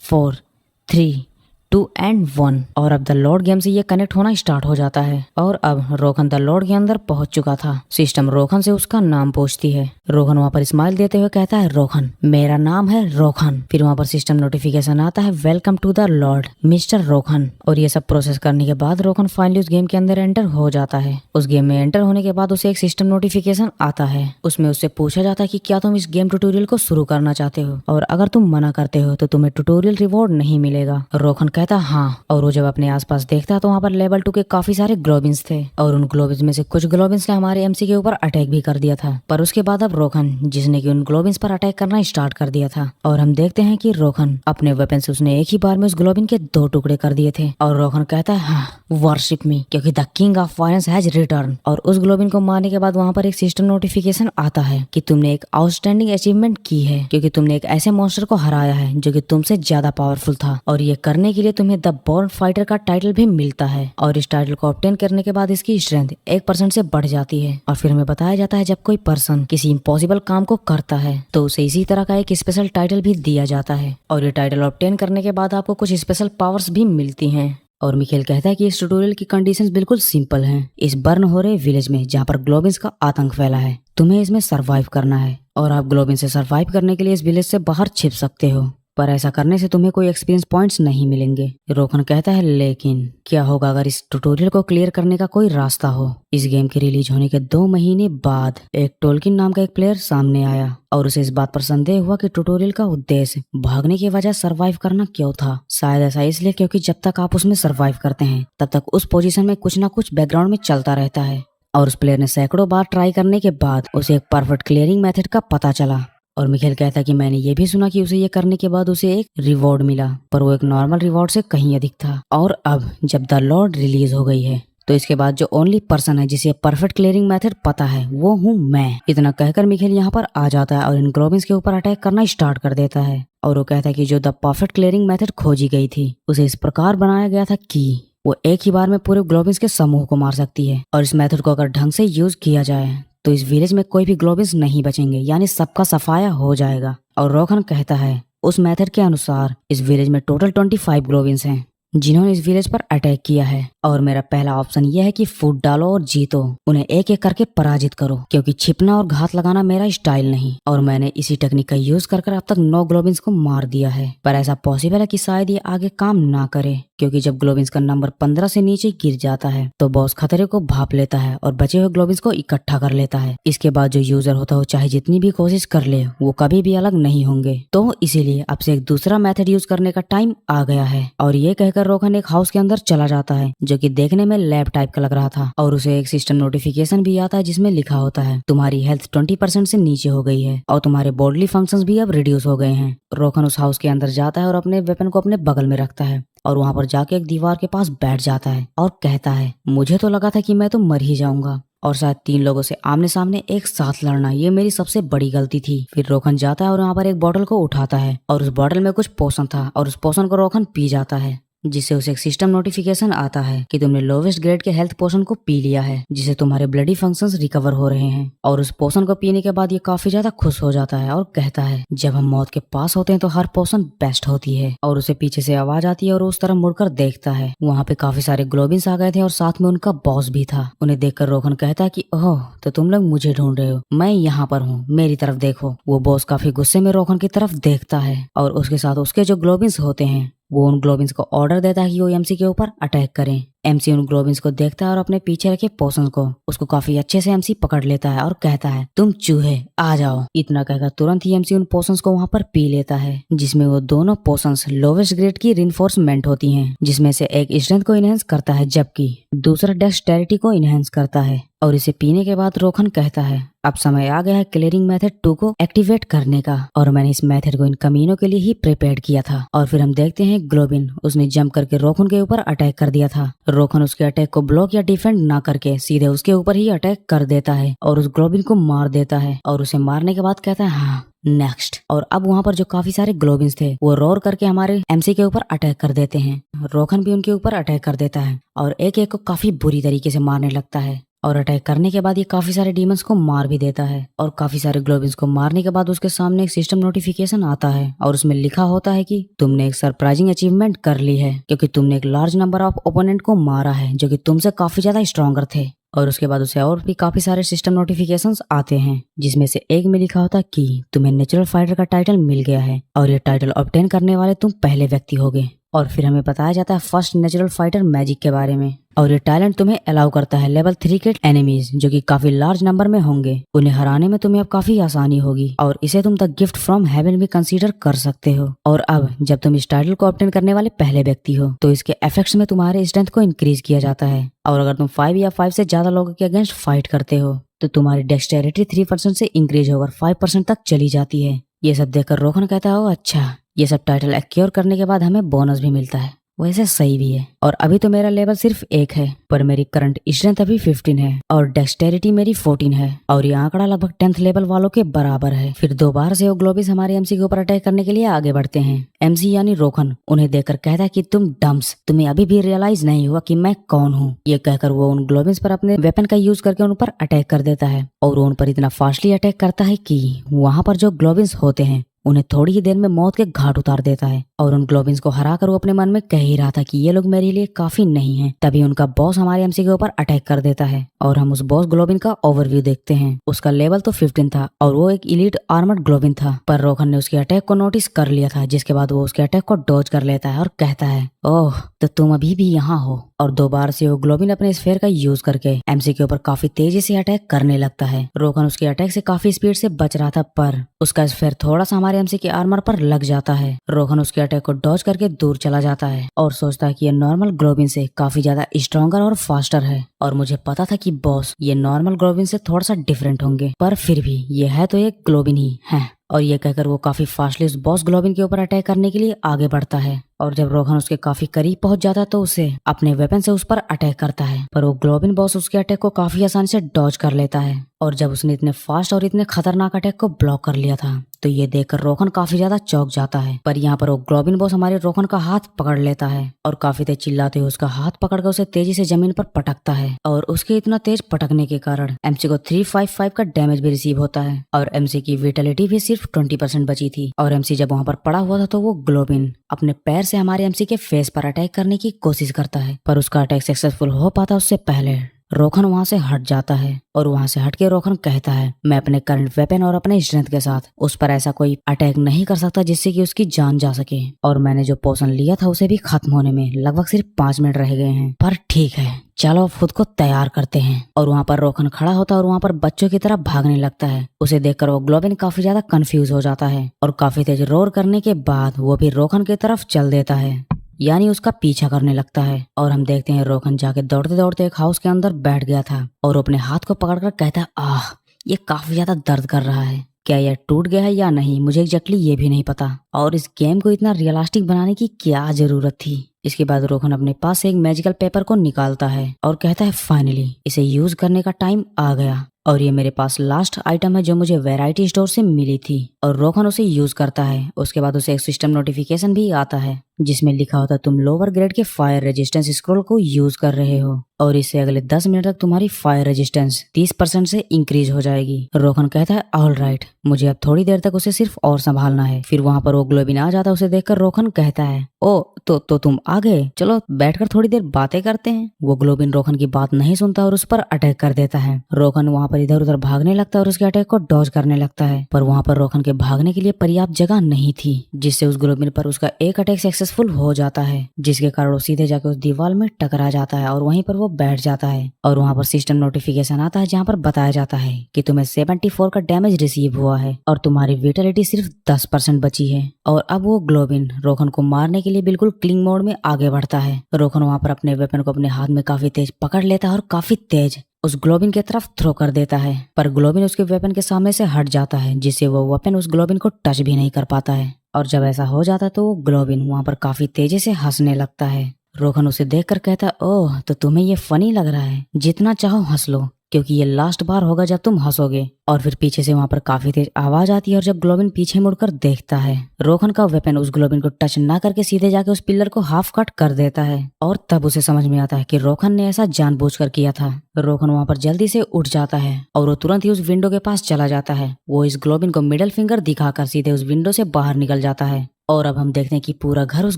4, 3, 2 and 1 और अब द लॉर्ड गेम से ये कनेक्ट होना स्टार्ट हो जाता है और अब रोखन द लॉर्ड के अंदर पहुंच चुका था। सिस्टम रोखन से उसका नाम पूछती है। रोखन वहाँ पर स्माइल देते हुए कहता है रोखन, मेरा नाम है रोखन। फिर वहाँ पर सिस्टम नोटिफिकेशन आता है welcome to the lord mister Rokhan. और ये सब प्रोसेस करने के बाद रोखन फाइनली उस गेम के अंदर एंटर हो जाता है। उस गेम में एंटर होने के बाद उसे एक सिस्टम नोटिफिकेशन आता है। उसमें उससे पूछा जाता है कि क्या तुम इस गेम ट्यूटोरियल को शुरू करना चाहते हो और अगर तुम मना करते हो तो तुम्हें ट्यूटोरियल रिवॉर्ड नहीं मिलेगा। रोखन कहता है हाँ, और वो जब अपने आसपास देखता है तो वहाँ पर लेवल 2 के काफी सारे ग्लोबिन्स थे और उन ग्लोबिन्स में से कुछ ग्लोबिन्स ने हमारे एमसी के ऊपर अटैक भी कर दिया था। पर उसके बाद अब रोखन जिसने कि उन ग्लोबिन्स पर अटैक करना स्टार्ट कर दिया था और हम देखते हैं कि रोखन अपने वेपन से उसने एक ही बार में उस ग्लोबिन के 2 टुकड़े कर दिए थे और रोखन कहता है हाँ, वर्शिप मी क्योंकि the king of violence has return. और उस ग्लोबिन को मारने के बाद वहाँ पर एक सिस्टम नोटिफिकेशन आता है कि तुमने एक आउटस्टैंडिंग अचीवमेंट की है क्योंकि तुमने एक ऐसे मॉन्स्टर को हराया है जो कि तुमसे ज्यादा पावरफुल था और ये करने के लिए तुम्हें द बॉर्न फाइटर का टाइटल भी मिलता है और इस टाइटल को ऑब्टेन करने के बाद इसकी स्ट्रेंथ 1% से बढ़ जाती है। और फिर हमें बताया जाता है जब कोई पर्सन किसी इम्पॉसिबल काम को करता है तो उसे इसी तरह का एक स्पेशल टाइटल भी दिया जाता है और ये टाइटल ऑब्टेन करने के बाद आपको कुछ स्पेशल पावर्स भी मिलती हैं। और मिखेल कहता है कि इस ट्यूटोरियल की कंडीशंस बिल्कुल सिंपल हैं। इस बर्न हो रहे विलेज में जहाँ पर ग्लोबिन्स का आतंक फैला है, तुम्हें इसमें सरवाइव करना है और आप ग्लोबिन से सरवाइव करने के लिए इस विलेज से बाहर छिप सकते हो, पर ऐसा करने से तुम्हें कोई एक्सपीरियंस पॉइंट्स नहीं मिलेंगे। रोखन कहता है लेकिन क्या होगा अगर इस ट्यूटोरियल को क्लियर करने का कोई रास्ता हो। इस गेम के रिलीज होने के 2 महीने बाद एक टोल्किन नाम का एक प्लेयर सामने आया और उसे इस बात पर संदेह हुआ कि ट्यूटोरियल का उद्देश्य भागने की वजह सरवाइव करना क्यों था। शायद ऐसा इसलिए क्योंकि जब तक आप उसमें सरवाइव करते हैं तब तक उस पोजीशन में कुछ ना कुछ बैकग्राउंड में चलता रहता है। और उस प्लेयर ने सैकड़ों बार ट्राई करने के बाद उसे एक परफेक्ट क्लियरिंग मेथड का पता चला। और मिखेल कहता है कि मैंने ये भी सुना कि उसे ये करने के बाद उसे एक रिवॉर्ड मिला, पर वो एक नॉर्मल रिवॉर्ड से कहीं अधिक था। और अब जब द लॉर्ड रिलीज हो गई है तो इसके बाद जो ओनली पर्सन है जिसे परफेक्ट क्लियरिंग मेथड पता है वो हूँ मैं। इतना कहकर मिखेल यहाँ पर आ जाता है और इन ग्लोबिन्स के ऊपर अटैक करना स्टार्ट कर देता है और वो कहता है कि जो द परफेक्ट क्लियरिंग मेथड खोजी गई थी उसे इस प्रकार बनाया गया था कि वो एक ही बार में पूरे ग्लोबिन्स के समूह को मार सकती है और इस मेथड को अगर ढंग से यूज किया जाए तो इस विलेज में कोई भी ग्लोबिन्स नहीं बचेंगे, यानी सबका सफाया हो जाएगा। और रोखन कहता है उस मेथड के अनुसार इस विलेज में टोटल 25 ग्लोबिन्स हैं जिन्होंने इस विलेज पर अटैक किया है और मेरा पहला ऑप्शन यह है कि फूट डालो और जीतो, उन्हें एक एक करके पराजित करो क्योंकि छिपना और घात लगाना मेरा स्टाइल नहीं। और मैंने इसी टेक्निक का यूज कर अब तक 9 ग्लोबिन्स को मार दिया है, पर ऐसा पॉसिबल है कि शायद ये आगे काम ना करे क्योंकि जब ग्लोबिन्स का नंबर 15 से नीचे गिर जाता है तो बॉस खतरे को भाप लेता है और बचे हुए ग्लोबिन्स को इकट्ठा कर लेता है। इसके बाद जो यूजर होता है चाहे जितनी भी कोशिश कर ले वो कभी भी अलग नहीं होंगे। तो इसीलिए अब से एक दूसरा मेथड यूज करने का टाइम आ गया है। और ये कहकर रोखन एक हाउस के अंदर चला जाता है जो कि देखने में लैब टाइप का लग रहा था और उसे एक सिस्टम नोटिफिकेशन भी आता है जिसमें लिखा होता है तुम्हारी हेल्थ 20% से नीचे हो गई है और तुम्हारे बॉडली फंक्शंस भी अब रिड्यूस हो गए हैं। रोखन उस हाउस के अंदर जाता है और अपने वेपन को अपने बगल में रखता है और वहाँ पर जाके एक दीवार के पास बैठ जाता है और कहता है मुझे तो लगा था कि मैं तो मर ही जाऊंगा और शायद 3 लोगों से आमने सामने एक साथ लड़ना ये मेरी सबसे बड़ी गलती थी। फिर रोखन जाता है और यहाँ पर एक बॉटल को उठाता है और उस बॉटल में कुछ पोषण था और उस पोषण को रोखन पी जाता है जिससे उसे एक सिस्टम नोटिफिकेशन आता है कि तुमने लोवेस्ट ग्रेड के हेल्थ पोशन को पी लिया है जिससे तुम्हारे ब्लडी फंक्शंस रिकवर हो रहे हैं। और उस पोशन को पीने के बाद ये काफी ज्यादा खुश हो जाता है और कहता है जब हम मौत के पास होते हैं तो हर पोशन बेस्ट होती है। और उसे पीछे से आवाज आती है और उस तरफ मुड़कर देखता है, वहाँ पे काफी सारे ग्लोबिन्स आ गए थे और साथ में उनका बॉस भी था। उन्हें देखकर रोखन कहता है कि ओह तो तुम लोग मुझे ढूंढ रहे हो, मैं यहाँ पर हूँ, मेरी तरफ देखो। वो बॉस काफी गुस्से में रोखन की तरफ देखता है और उसके साथ उसके जो ग्लोबिन्स होते हैं वो उन ग्लोबिन्स को ऑर्डर देता है कि वो एमसी के ऊपर अटैक करें। एमसी उन ग्लोबिन्स को देखता है और अपने पीछे रखे पोषण को उसको काफी अच्छे से एमसी पकड़ लेता है और कहता है तुम चूहे आ जाओ। इतना कहकर तुरंत ही एमसी उन पोषन्स को वहाँ पर पी लेता है जिसमें वो दोनों पोषन्स लोवेस्ट ग्रेड की रिइंफोर्समेंट होती हैं जिसमें से एक स्ट्रेंथ को इनहेंस करता है जबकि दूसरा डेक्सटेरिटी को इनहेंस करता है। और इसे पीने के बाद रोखन कहता है अब समय आ गया है क्लियरिंग मेथड 2 को एक्टिवेट करने का और मैंने इस मेथड को इन कमीनों के लिए ही प्रिपेयर किया था। और फिर हम देखते हैं ग्लोबिन उसने जंप करके रोखन के ऊपर अटैक कर दिया था। रोखन उसके अटैक को ब्लॉक या डिफेंड ना करके सीधे उसके ऊपर ही अटैक कर देता है और उस ग्लोबिन को मार देता है और उसे मारने के बाद कहता है हाँ नेक्स्ट। और अब वहाँ पर जो काफी सारे ग्लोबिन्स थे वो रोर करके हमारे एमसी के ऊपर अटैक कर देते हैं। रोखन भी उनके ऊपर अटैक कर देता है और एक एक को काफी बुरी तरीके से मारने लगता है और अटैक करने के बाद ये काफी सारे डीमंस को मार भी देता है। और काफी सारे ग्लोबिन्स को मारने के बाद उसके सामने एक सिस्टम नोटिफिकेशन आता है और उसमें लिखा होता है कि तुमने एक सरप्राइजिंग अचीवमेंट कर ली है क्योंकि तुमने एक लार्ज नंबर ऑफ ओपोनेंट को मारा है जो कि तुमसे काफी ज्यादा स्ट्रॉन्गर थे। और उसके बाद उसे और भी काफी सारे सिस्टम नोटिफिकेशंस आते हैं जिसमें से एक में लिखा होता है कि तुम्हें नेचुरल फाइटर का टाइटल मिल गया है और ये टाइटल ऑब्टेन करने वाले तुम पहले व्यक्ति होगे। और फिर हमें बताया जाता है फर्स्ट नेचुरल फाइटर मैजिक के बारे में। और ये टैलेंट तुम्हें अलाउ करता है लेवल 3 के एनिमीज जो कि काफी लार्ज नंबर में होंगे, उन्हें हराने में तुम्हें अब काफी आसानी होगी और इसे तुम द गिफ्ट फ्रॉम हेवन भी कंसीडर कर सकते हो। और अब जब तुम इस टाइटल को ऑब्टेन करने वाले पहले व्यक्ति हो तो इसके इफेक्ट्स में तुम्हारे स्ट्रेंथ को इंक्रीज किया जाता है। और अगर तुम 5 या 5 से ज्यादा लोगों के अगेंस्ट फाइट करते हो तो तुम्हारी डेक्सटेरिटी 3% से इंक्रीज होकर 5% तक चली जाती है। ये सब देखकर रोहन कहता है अच्छा, ये सब टाइटल एक्योर करने के बाद हमें बोनस भी मिलता है, वैसे सही भी है। और अभी तो मेरा लेवल सिर्फ 1 है पर मेरी करंट स्ट्रेंथ अभी 15 है और डेक्सटेरिटी मेरी 14 है और ये आंकड़ा लगभग 10th लेवल वालों के बराबर है। फिर दोबारा से वो ग्लोबिस हमारे एमसी के ऊपर अटैक करने के लिए आगे बढ़ते हैं। एमसी यानी रोहन उन्हें देखकर कहता है कि तुम डम्स, तुम्हें अभी भी रियलाइज नहीं हुआ कि मैं कौन हूँ। ये कहकर वो उन ग्लोबिस पर अपने वेपन का यूज करके उन पर अटैक कर देता है और उन पर इतना फास्टली अटैक करता है कि वहां पर जो ग्लोबिस होते हैं उन्हें थोड़ी ही देर में मौत के घाट उतार देता है। और उन ग्लोबिन्स को हराकर वो अपने मन में कह ही रहा था कि ये लोग मेरे लिए काफी नहीं हैं। तभी उनका बॉस हमारे एमसी के ऊपर अटैक कर देता है और हम उस बॉस ग्लोबिन का ओवरव्यू देखते हैं। उसका लेवल तो 15 था और वो एक इलीट आर्मर्ड ग्लोबिन था, पर रोहन ने उसके अटैक को नोटिस कर लिया था, जिसके बाद वो उसके अटैक को डॉज कर लेता है और कहता है ओह तो तुम अभी भी यहाँ हो। और दोबारा से वो ग्लोबिन अपने स्फेयर का यूज करके एमसी के ऊपर काफी तेजी से अटैक करने लगता है। रोहन उसके अटैक से काफी स्पीड से बच रहा था पर उसका स्फेयर थोड़ा सा हमारे एमसी के आर्मर पर लग जाता है। रोहन उसके अटैक को डॉज करके दूर चला जाता है और सोचता है कि ये नॉर्मल ग्लोबिन से काफी ज्यादा स्ट्रॉन्गर और फास्टर है। और मुझे पता था कि बॉस ये नॉर्मल ग्लोबिन से थोड़ा सा डिफरेंट होंगे, पर फिर भी ये है तो एक ग्लोबिन ही है। और ये कहकर वो काफी फास्टली उस बॉस ग्लोबिन के ऊपर अटैक करने के लिए आगे बढ़ता है। और जब रोहन उसके काफी करीब पहुंच जाता है तो उसे अपने वेपन से उस पर अटैक करता है, पर वो ग्लोबिन बॉस उसके अटैक को काफी आसानी से डॉज कर लेता है। और जब उसने इतने फास्ट और इतने खतरनाक अटैक को ब्लॉक कर लिया था तो ये देखकर रोहन काफी ज्यादा चौंक जाता है। पर यहाँ पर वो ग्लोबिन बॉस हमारे रोहन का हाथ पकड़ लेता है और काफी तेज चिल्लाते हुए उसका हाथ पकड़कर उसे तेजी से जमीन पर पटकता है। और उसके इतना तेज पटकने के कारण एमसी को 355 का डैमेज भी रिसीव होता है और एमसी की विटेलिटी भी सिर्फ 20% बची थी। और एमसी जब वहाँ पर पड़ा हुआ था तो वो ग्लोबिन अपने पैर से हमारे एमसी के फेस पर अटैक करने की कोशिश करता है, पर उसका अटैक सक्सेसफुल हो पाता उससे पहले रोहन वहां से हट जाता है। और वहां से हटके रोहन कहता है मैं अपने करंट वेपन और अपने स्ट्रेंथ के साथ उस पर ऐसा कोई अटैक नहीं कर सकता जिससे कि उसकी जान जा सके। और मैंने जो पोशन लिया था उसे भी खत्म होने में लगभग सिर्फ 5 मिनट रह गए हैं, पर ठीक है चलो अब खुद को तैयार करते हैं। और वहाँ पर रोहन खड़ा होता है और वहाँ पर बच्चों की तरह भागने लगता है। उसे देखकर वो ग्लोबिन काफी ज्यादा कंफ्यूज हो जाता है और काफी तेज रोर करने के बाद वो भी रोहन की तरफ चल देता है, यानी उसका पीछा करने लगता है। और हम देखते हैं रोहन जाके दौड़ते दौड़ते एक हाउस के अंदर बैठ गया था और अपने हाथ को पकड़कर कहता है आह ये काफी ज्यादा दर्द कर रहा है, क्या यह टूट गया है या नहीं मुझे एग्जैक्टली ये भी नहीं पता। और इस गेम को इतना रियलिस्टिक बनाने की क्या जरूरत थी। इसके बाद रोहन अपने पास से एक मैजिकल पेपर को निकालता है और कहता है फाइनली इसे यूज करने का टाइम आ गया। और ये मेरे पास लास्ट आइटम है जो मुझे वैरायटी स्टोर से मिली थी। और रोहन उसे यूज करता है। उसके बाद उसे एक सिस्टम नोटिफिकेशन भी आता है जिसमें लिखा होता है तुम लोअर ग्रेड के फायर रेजिस्टेंस स्क्रॉल को यूज कर रहे हो और इससे अगले 10 मिनट तक तुम्हारी फायर रेजिस्टेंस 30% से इंक्रीज हो जाएगी। रोहन कहता है ऑल राइट, मुझे अब थोड़ी देर तक उसे सिर्फ और संभालना है। फिर वहाँ पर वो ग्लोबिन आ जाता है। उसे देखकर रोहन कहता है ओ तो तुम आ गए, चलो बैठकर थोड़ी देर बातें करते हैं। वो ग्लोबिन रोहन की बात नहीं सुनता और उस पर अटैक कर देता है। रोहन वहाँ पर इधर उधर भागने लगता है और उसके अटैक को डॉज करने लगता है, पर वहाँ पर रोहन के भागने के लिए पर्याप्त जगह नहीं थी, जिससे उस ग्लोबिन पर उसका एक अटैक सक्सेसफुल हो जाता है, जिसके कारण वो सीधे जाकर उस दीवार में टकरा जाता है और वहीं पर वो बैठ जाता है। और वहाँ पर सिस्टम नोटिफिकेशन आता है जहाँ पर बताया जाता है कि तुम्हें 74 का डैमेज रिसीव हुआ है और तुम्हारी विटेलिटी सिर्फ 10% बची है। और अब वो ग्लोबिन रोहन को मारने के लिए बिल्कुल क्लिंग मोड में आगे बढ़ता है। रोहन वहाँ पर अपने वेपन को अपने हाथ में काफी तेज पकड़ लेता है और काफी तेज उस ग्लोबिन की तरफ थ्रो कर देता है, पर ग्लोबिन उसके वेपन के सामने से हट जाता है, जिससे वो वेपन उस ग्लोबिन को टच भी नहीं कर पाता है। और जब ऐसा हो जाता है तो वो ग्लोबिन वहाँ पर काफी तेजी से हंसने लगता है। रोहन उसे देखकर कहता है ओह तो तुम्हें ये फनी लग रहा है, जितना चाहो हंस लो क्योंकि ये लास्ट बार होगा जब तुम हंसोगे। और फिर पीछे से वहाँ पर काफी तेज आवाज आती है और जब ग्लोबिन पीछे मुड़कर देखता है रोहन का वेपन उस ग्लोबिन को टच ना करके सीधे जाके उस पिलर को हाफ कट कर देता है। और तब उसे समझ में आता है कि रोहन ने ऐसा जानबूझकर किया था। रोहन वहाँ पर जल्दी से उठ जाता है और वो तुरंत ही उस विंडो के पास चला जाता है। वो इस ग्लोबिन को मिडिल फिंगर दिखाकर सीधे उस विंडो से बाहर निकल जाता है। और अब हम देखते हैं कि पूरा घर उस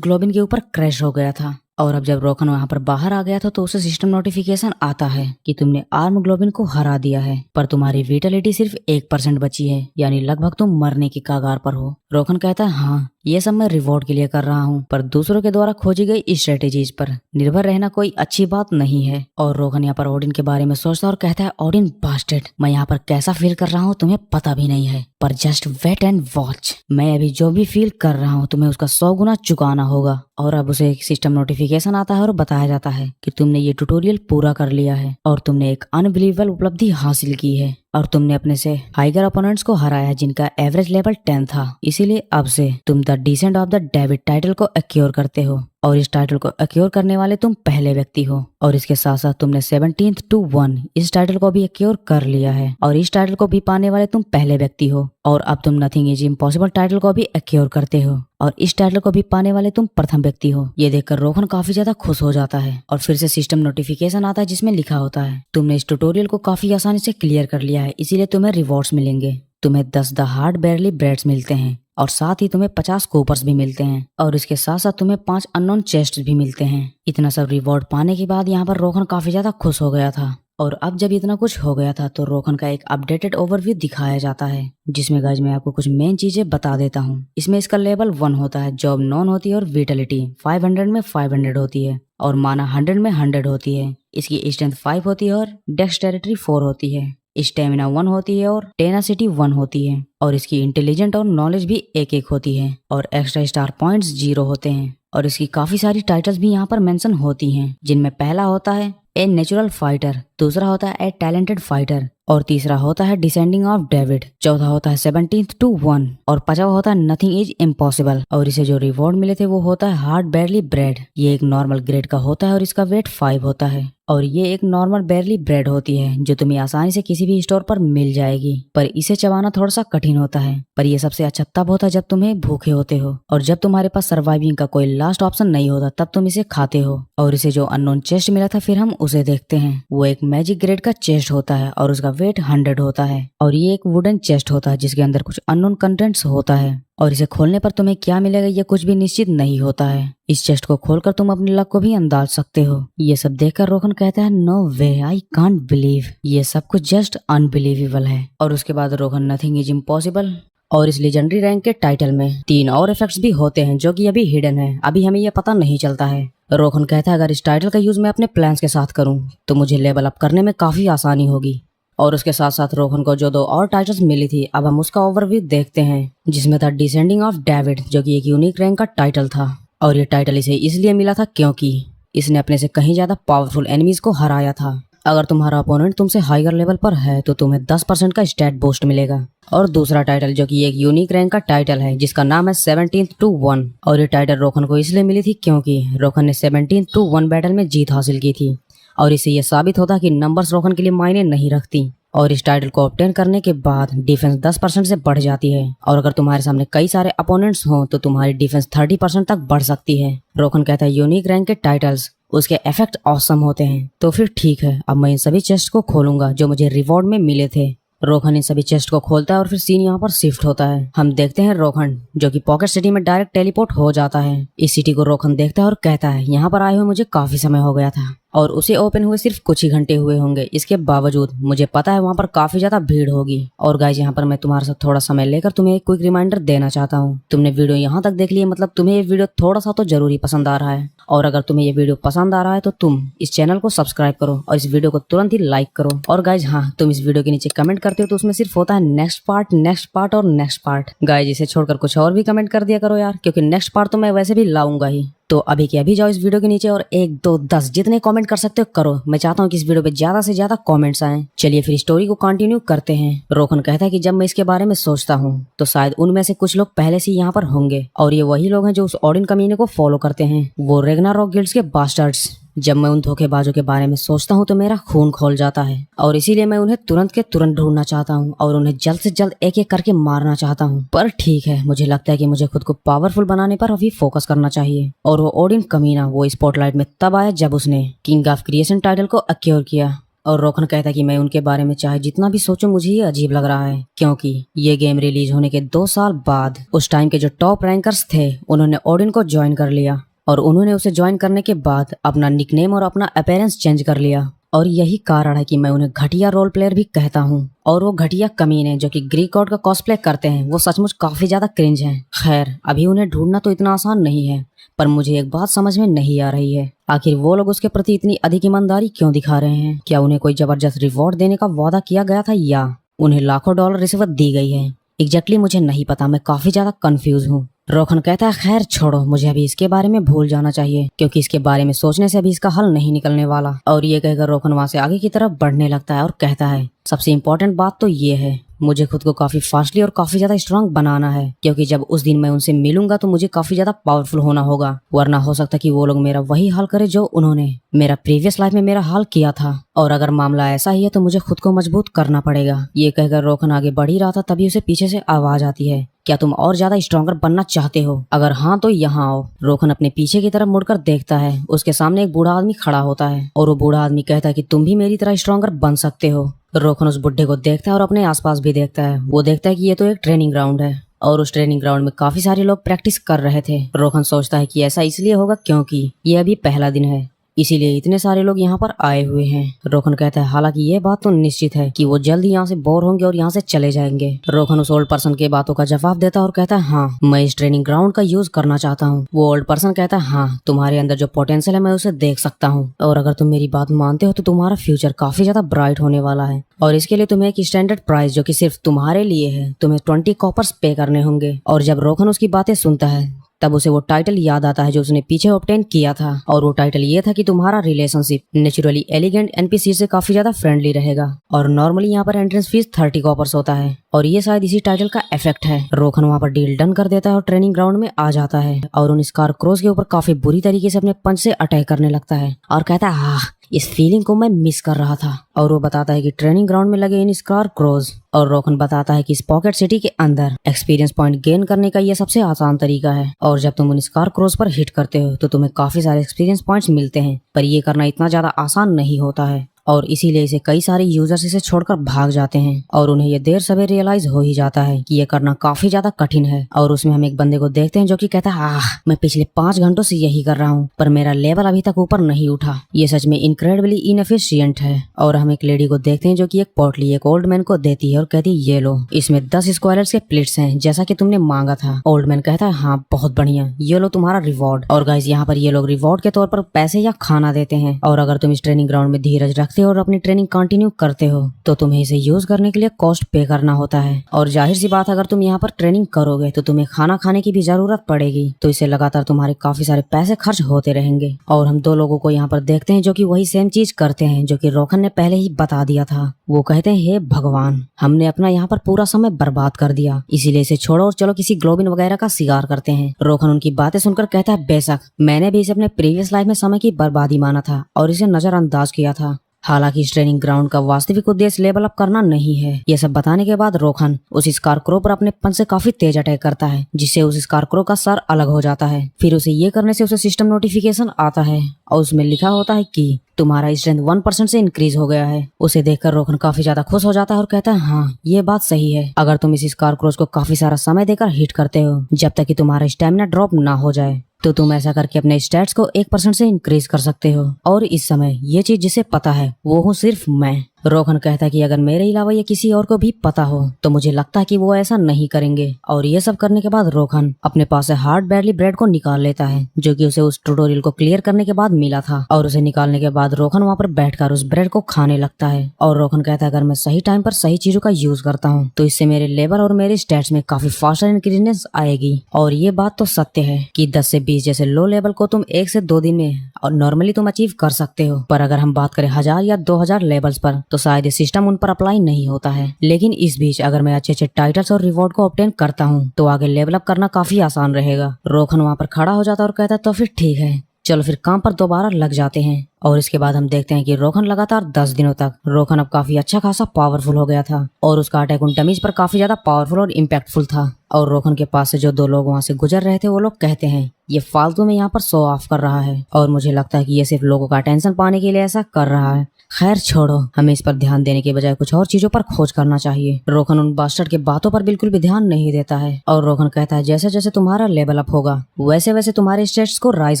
ग्लोबिन के ऊपर क्रैश हो गया था। और अब जब रोहन वहाँ पर बाहर आ गया था तो उसे सिस्टम नोटिफिकेशन आता है कि तुमने आर्म ग्लोबिन को हरा दिया है, पर तुम्हारी विटेलिटी सिर्फ 1% बची है, यानी लगभग तुम मरने की कगार पर हो। रोहन कहता है हाँ, ये सब मैं रिवॉर्ड के लिए कर रहा हूँ, पर दूसरों के द्वारा खोजी गई स्ट्रेटेजीज पर निर्भर रहना कोई अच्छी बात नहीं है। और रोहन यहाँ पर ओडिन के बारे में सोचता है और कहता है ओडिन बास्टर्ड, मैं यहाँ पर कैसा फील कर रहा हूँ तुम्हें पता भी नहीं है, पर जस्ट वेट एंड वॉच। मैं अभी जो भी फील कर रहा हूँ तुम्हें उसका 100 गुना चुकाना होगा। और अब उसे एक सिस्टम नोटिफिकेशन आता है और बताया जाता है कि तुमने ये ट्यूटोरियल पूरा कर लिया है और तुमने एक अनबिलीवेबल उपलब्धि हासिल की है और तुमने अपने से हाइगर अपोनेंट्स को हराया जिनका एवरेज लेवल 10 था। इसीलिए अब से तुम the descent of the David title को एक्योर करते हो और इस टाइटल को एक्योर करने वाले तुम पहले व्यक्ति हो। और इसके साथ साथ तुमने 17th to 1 इस टाइटल को भी एक्योर कर लिया है और इस टाइटल को भी पाने वाले तुम पहले व्यक्ति हो। और अब तुम नथिंग इज इम्पॉसिबल टाइटल को भी एक्योर करते हो और इस टाइटल को भी पाने वाले तुम प्रथम व्यक्ति हो। ये देखकर रोहन काफी ज्यादा खुश हो जाता है और फिर से सिस्टम नोटिफिकेशन आता है जिसमें लिखा होता है तुमने इस ट्यूटोरियल को काफी आसानी से क्लियर कर लिया है, इसीलिए तुम्हें रिवॉर्ड्स मिलेंगे। तुम्हें 10 द हार्ड बेरली ब्रेड्स मिलते हैं और साथ ही तुम्हें 50 कूपर्स भी मिलते हैं और इसके साथ साथ तुम्हें 5 अननोन चेस्ट भी मिलते हैं। इतना सब रिवॉर्ड पाने के बाद यहाँ पर रोहन काफी ज्यादा खुश हो गया था। और अब जब इतना कुछ हो गया था तो रोहन का एक अपडेटेड ओवरव्यू दिखाया जाता है जिसमें गाइस मैं आपको कुछ मेन चीजें बता देता हूँ। इसमें इसका लेवल 1 होता है, जॉब नॉन होती है और विटलिटी 500 में 500 होती है और माना 100 में 100 होती है। इसकी स्ट्रेंथ 5 होती है और डेक्सटेरिटी 4 होती है, स्टेमिना 1 होती है और टेनासिटी 1 होती है और इसकी इंटेलिजेंट और नॉलेज भी 1-1 होती है और एक्स्ट्रा स्टार पॉइंट्स 0 होते हैं। और इसकी काफी सारी टाइटल्स भी यहाँ पर मेंशन होती हैं जिनमें पहला होता है ए नेचुरल फाइटर, दूसरा होता है ए टैलेंटेड फाइटर और तीसरा होता है डिसेंडिंग ऑफ डेविड, चौथा होता है 17th to 1 और पांचवा होता है नथिंग इज इम्पॉसिबल। और इसे जो रिवॉर्ड मिले थे वो होता है हार्ड बेरली ब्रेड। ये एक नॉर्मल ग्रेड का होता है और इसका वेट 5 होता है और ये एक नॉर्मल बेरली ब्रेड होती है जो तुम्हें आसानी से किसी भी स्टोर पर मिल जाएगी, पर इसे चबाना थोड़ा सा कठिन होता है। पर यह सबसे अच्छा तब होता है जब तुम्हें भूखे होते हो और जब तुम्हारे पास सर्वाइविंग का कोई लास्ट ऑप्शन नहीं होता तब तुम इसे खाते हो। और इसे जो अननोन चेस्ट मिला था फिर हम उसे देखते हैं। वो एक मैजिक ग्रेड का चेस्ट होता है और उसका वेट 100 होता है और ये एक वुडन चेस्ट होता है जिसके अंदर कुछ अननोन कंटेंट्स होता है और इसे खोलने पर तुम्हें क्या मिलेगा ये कुछ भी निश्चित नहीं होता है। इस चेस्ट को खोलकर तुम अपने लक को भी अंदाज सकते हो। ये सब देखकर रोहन कहता है no way, I can't believe, ये सब कुछ जस्ट अनबिलीवेबल है। और उसके बाद रोहन नथिंग इज इम्पॉसिबल और इस लेजेंडरी रैंक के टाइटल में 3 और इफेक्ट्स भी होते हैं जो कि अभी हिडन है, अभी हमें ये पता नहीं चलता है। रोहन कहता है अगर इस टाइटल का यूज मैं अपने प्लान्स के साथ करूं तो मुझे लेवल अप करने में काफी आसानी होगी। और उसके साथ साथ रोहन को जो 2 और टाइटल्स मिली थी अब हम उसका ओवरव्यू देखते हैं जिसमें था डिसेंडिंग ऑफ डेविड जो कि एक यूनिक रैंक का टाइटल था और ये टाइटल इसे इसलिए मिला था क्योंकि इसने अपने से कहीं ज्यादा पावरफुल एनिमीज को हराया था। अगर तुम्हारा अपोनेंट तुमसे हाइगर लेवल पर है तो तुम्हें 10% का स्टैट बूस्ट मिलेगा। और दूसरा टाइटल जो कि एक यूनिक रैंक का टाइटल है जिसका नाम है 17th to 1 और ये टाइटल रोहन को इसलिए मिली थी क्योंकि रोहन ने 17th to 1 बैटल में जीत हासिल की थी और इससे यह साबित होता कि नंबर्स रोहन के लिए मायने नहीं रखती। और इस टाइटल को ऑब्टेन करने के बाद डिफेंस 10% से बढ़ जाती है और अगर तुम्हारे सामने कई सारे अपोनेंट्स हों तो तुम्हारी डिफेंस 30% तक बढ़ सकती है। रोहन कहता है यूनिक रैंक के टाइटल्स उसके इफेक्ट ऑसम होते हैं। तो फिर ठीक है, अब मैं इन सभी चेस्ट को खोलूंगा जो मुझे रिवॉर्ड में मिले थे। रोहन इन सभी चेस्ट को खोलता है और फिर सीन यहाँ पर शिफ्ट होता है। हम देखते हैं रोहन जो कि पॉकेट सिटी में डायरेक्ट टेलीपोर्ट हो जाता है। इस सिटी को रोहन देखता है और कहता है यहाँ पर आए हुए मुझे काफी समय हो गया था और उसे ओपन हुए सिर्फ कुछ ही घंटे हुए होंगे। इसके बावजूद मुझे पता है वहाँ पर काफी ज्यादा भीड़ होगी। और गाइस यहाँ पर मैं तुम्हारे साथ थोड़ा समय लेकर तुम्हें एक क्विक रिमाइंडर देना चाहता हूँ। तुमने वीडियो यहाँ तक देख ली है, मतलब तुम्हें ये वीडियो थोड़ा सा तो जरूरी पसंद आ रहा है और अगर तुम्हें ये वीडियो पसंद आ रहा है तो तुम इस चैनल को सब्सक्राइब करो और इस वीडियो को तुरंत ही लाइक करो। और गाइज हाँ, तुम इस वीडियो के नीचे कमेंट करते हो तो उसमें सिर्फ होता है नेक्स्ट पार्ट और नेक्स्ट पार्ट। गाइज इसे छोड़कर कुछ और भी कमेंट कर दिया करो यार, क्योंकि नेक्स्ट पार्ट तो मैं वैसे भी लाऊंगा ही। तो अभी के अभी जाओ इस वीडियो के नीचे और 1, 2, 10 जितने कमेंट कर सकते हो करो। मैं चाहता हूँ कि इस वीडियो पे ज्यादा से ज्यादा कमेंट्स आएं। चलिए फिर स्टोरी को कंटिन्यू करते हैं। रोहन कहता है कि जब मैं इसके बारे में सोचता हूँ तो शायद उनमें से कुछ लोग पहले से यहाँ पर होंगे और ये वही लोग हैं जो उस ओडिन कमीने को फॉलो करते हैं, वो रैग्नारोक गिल्ड्स के बास्टर्ड्स। जब मैं उन धोखेबाजों के बारे में सोचता हूँ तो मेरा खून खोल जाता है और इसीलिए मैं उन्हें तुरंत के तुरंत ढूंढना चाहता हूँ और उन्हें जल्द से जल्द एक एक करके मारना चाहता हूँ। पर ठीक है, मुझे लगता है कि मुझे खुद को पावरफुल बनाने पर अभी फोकस करना चाहिए। और वो ओडिन कमीना वो स्पॉटलाइट में तब आया जब उसने किंग ऑफ क्रिएशन टाइटल को एक्योर किया। और रोहन कहता है कि मैं उनके बारे में चाहे जितना भी सोचूं मुझे ये अजीब लग रहा है, क्योंकि ये गेम रिलीज होने के 2 साल बाद उस टाइम के जो टॉप रैंकर्स थे उन्होंने ओडिन को ज्वाइन कर लिया और उन्होंने उसे ज्वाइन करने के बाद अपना निकनेम और अपना अपीयरेंस चेंज कर लिया और यही कारण है कि मैं उन्हें घटिया रोल प्लेयर भी कहता हूँ। और वो घटिया कमीने जो कि ग्रीक गॉड का कॉस्प्ले करते हैं वो सचमुच काफी ज्यादा क्रिंज हैं। खैर अभी उन्हें ढूंढना तो इतना आसान नहीं है, पर मुझे एक बात समझ में नहीं आ रही है, आखिर वो लोग उसके प्रति इतनी अधिक ईमानदारी क्यों दिखा रहे हैं? क्या उन्हें कोई जबरदस्त रिवॉर्ड देने का वादा किया गया था या उन्हें लाखों डॉलर रिश्वत दी गई है? एग्जैक्टली मुझे नहीं पता, मैं काफी ज्यादा कंफ्यूज हूँ। रोखन कहता है खैर छोड़ो, मुझे अभी इसके बारे में भूल जाना चाहिए क्योंकि इसके बारे में सोचने से अभी इसका हल नहीं निकलने वाला। और ये कहकर रोखन वहां से आगे की तरफ बढ़ने लगता है और कहता है सबसे इम्पोर्टेंट बात तो ये है, मुझे खुद को काफी फास्टली और काफी ज्यादा स्ट्रांग बनाना है क्योंकि जब उस दिन मैं उनसे मिलूंगा तो मुझे काफी ज्यादा पावरफुल होना होगा, वरना हो सकता कि वो लोग मेरा वही हाल करे जो उन्होंने मेरा प्रीवियस लाइफ में मेरा हाल किया था। और अगर मामला ऐसा ही है तो मुझे खुद को मजबूत करना पड़ेगा। ये कहकर रोखन आगे बढ़ ही रहा था तभी उसे पीछे से आवाज आती है, क्या तुम और ज्यादा स्ट्रॉन्गर बनना चाहते हो? अगर हाँ तो यहाँ आओ। रोखन अपने पीछे की तरफ मुड़कर देखता है, उसके सामने एक बूढ़ा आदमी खड़ा होता है और वो बूढ़ा आदमी कहता है कि तुम भी मेरी तरह स्ट्रॉन्गर बन सकते हो। रोखन उस बुढ़े को देखता है और अपने आसपास भी देखता है। वो देखता है कि ये तो एक ट्रेनिंग ग्राउंड है और उस ट्रेनिंग ग्राउंड में काफी सारे लोग प्रैक्टिस कर रहे थे। रोखन सोचता है कि ऐसा इसलिए होगा क्योंकि ये अभी पहला दिन है, इसीलिए इतने सारे लोग यहाँ पर आए हुए हैं। रोखन कहता है हालांकि ये बात तो निश्चित है कि वो जल्द ही यहाँ से बोर होंगे और यहाँ से चले जाएंगे। रोखन उस ओल्ड पर्सन के बातों का जवाब देता है और कहता है हाँ, मैं इस ट्रेनिंग ग्राउंड का यूज करना चाहता हूँ। वो ओल्ड पर्सन कहता है हाँ, तुम्हारे अंदर जो पोटेंशियल है मैं उसे देख सकता हूँ और अगर तुम मेरी बात मानते हो तो तुम्हारा फ्यूचर काफी ज्यादा ब्राइट होने वाला है और इसके लिए तुम्हें एक स्टैंडर्ड प्राइस जो कि सिर्फ तुम्हारे लिए है, तुम्हें 20 कॉपर्स पे करने होंगे। और जब रोखन उसकी बातें सुनता है तब उसे वो टाइटल याद आता है जो उसने पीछे ऑब्टेन किया था और वो टाइटल ये था कि तुम्हारा रिलेशनशिप नेचुरली एलिगेंट एनपीसी से काफी ज्यादा फ्रेंडली रहेगा और नॉर्मली यहाँ पर एंट्रेंस फीस 30 कॉपर्स होता है और ये शायद इसी टाइटल का इफेक्ट है। रोखन वहाँ पर डील डन कर देता है और ट्रेनिंग ग्राउंड में आ जाता है और उन स्कार क्रोज के ऊपर काफी बुरी तरीके से अपने पंच से अटैक करने लगता है और कहता है हाँ, इस फीलिंग को मैं मिस कर रहा था। और वो बताता है कि ट्रेनिंग ग्राउंड में लगे इन स्कार क्रोज और रोखन बताता है कि इस पॉकेट सिटी के अंदर एक्सपीरियंस पॉइंट गेन करने का ये सबसे आसान तरीका है और जब तुम उन स्कार क्रोज पर हिट करते हो तो तुम्हें काफी सारे एक्सपीरियंस पॉइंट्स मिलते हैं, पर ये करना इतना ज्यादा आसान नहीं होता है और इसीलिए इसे कई सारे यूजर्स इसे छोड़कर भाग जाते हैं और उन्हें ये देर सवेर रियलाइज हो ही जाता है कि ये करना काफी ज्यादा कठिन है। और उसमें हम एक बंदे को देखते हैं जो कि कहता है मैं पिछले 5 घंटों से यही कर रहा हूँ पर मेरा लेवल अभी तक ऊपर नहीं उठा, ये सच में इनक्रेडिबली इनएफिशिएंट है। और हम एक लेडी को देखते हैं जो कि एक पोटली एक ओल्ड मैन को देती है और कहती है ये लो, इसमें 10 स्क्वायर्स के प्लेट्स हैं जैसा कि तुमने मांगा था। ओल्ड मैन कहता है हाँ बहुत बढ़िया, ये लो तुम्हारा रिवॉर्ड। और गाइस यहाँ पर ये लोग रिवॉर्ड के तौर पर पैसे या खाना देते हैं और अगर तुम इस ट्रेनिंग ग्राउंड में धीरज रखते हो और अपनी ट्रेनिंग कंटिन्यू करते हो तो तुम्हें इसे यूज करने के लिए कॉस्ट पे करना होता है। और जाहिर सी बात अगर तुम यहाँ पर ट्रेनिंग करोगे तो तुम्हें खाना खाने की भी जरूरत पड़ेगी, तो इसे लगातार तुम्हारे काफी सारे पैसे खर्च होते रहेंगे। और हम 2 लोगों को यहाँ पर देखते हैं जो कि वही सेम चीज करते हैं जो कि रोखन ने पहले ही बता दिया था। वो कहते हैं हे भगवान, हमने अपना यहाँ पर पूरा समय बर्बाद कर दिया, इसीलिए इसे छोड़ो और चलो किसी ग्लोबिन वगैरह का शिकार करते हैं। रोखन उनकी बातें सुनकर कहता है बेशक, मैंने भी इसे अपने प्रीवियस लाइफ में समय की बर्बादी माना था और इसे नजरअंदाज किया था। हालांकि इस ट्रेनिंग ग्राउंड का वास्तविक उद्देश्य लेवल अप करना नहीं है। ये सब बताने के बाद रोखन उस स्कारक्रो पर अपने पंच से काफी तेज अटैक करता है जिससे उस स्कारक्रो का सर अलग हो जाता है। फिर उसे ये करने से उसे सिस्टम नोटिफिकेशन आता है और उसमें लिखा होता है कि तुम्हारा स्ट्रेंथ 1% से इंक्रीज हो गया है। उसे देखकर रोखन काफी ज्यादा खुश हो जाता है और कहता है हाँ, ये बात सही है। अगर तुम इस स्कारक्रोज को काफी सारा समय देकर हिट करते हो जब तक कि तुम्हारा स्टेमिना ड्रॉप ना हो जाए तो तुम ऐसा करके अपने स्टैट्स को 1% से इंक्रीज कर सकते हो। और इस समय ये चीज जिसे पता है वो हूँ सिर्फ मैं। रोखन कहता है कि अगर मेरे अलावा ये किसी और को भी पता हो तो मुझे लगता है कि वो ऐसा नहीं करेंगे। और ये सब करने के बाद रोखन अपने पास से हार्ड बैडली ब्रेड को निकाल लेता है जो कि उसे उस ट्यूटोरियल को क्लियर करने के बाद मिला था। और उसे निकालने के बाद रोखन वहाँ पर बैठकर उस ब्रेड को खाने लगता है। और रोखन कहता है अगर मैं सही टाइम पर सही चीजों का यूज करता हूँ तो इससे मेरे लेवल और मेरे स्टैट्स में काफी फास्टर इंक्रीजनेस आएगी। और ये बात तो सत्य है कि 10 से 20 जैसे लो लेवल को तुम 1 से 2 दिन में और नॉर्मली तुम अचीव कर सकते हो, पर अगर हम बात करें 1000 या 2000 लेवल्स पर तो शायद ये सिस्टम उन पर अप्लाई नहीं होता है। लेकिन इस बीच अगर मैं अच्छे अच्छे टाइटल्स और रिवॉर्ड को ऑब्टेन करता हूँ तो आगे लेवल अप करना काफी आसान रहेगा। रोखन वहाँ पर खड़ा हो जाता है और कहता है तो फिर ठीक है, चलो फिर काम पर दोबारा लग जाते हैं। और इसके बाद हम देखते हैं कि रोखन लगातार 10 दिनों तक रोखन अब काफी अच्छा खासा पावरफुल हो गया था और उसका अटैक उन डमीज पर काफी ज्यादा पावरफुल और इम्पैक्टफुल था। और रोखन के पास से जो 2 लोग वहाँ से गुजर रहे थे वो लोग कहते हैं ये फालतू में यहाँ पर शो ऑफ कर रहा है और मुझे लगता है कि ये सिर्फ लोगों का अटेंशन पाने के लिए ऐसा कर रहा है। खैर छोड़ो, हमें इस पर ध्यान देने के बजाय कुछ और चीजों पर खोज करना चाहिए। रोहन उन बास्टर्ड के बातों पर बिल्कुल भी ध्यान नहीं देता है और रोहन कहता है जैसे जैसे तुम्हारा लेवल अप होगा वैसे वैसे तुम्हारे स्टेट्स को राइज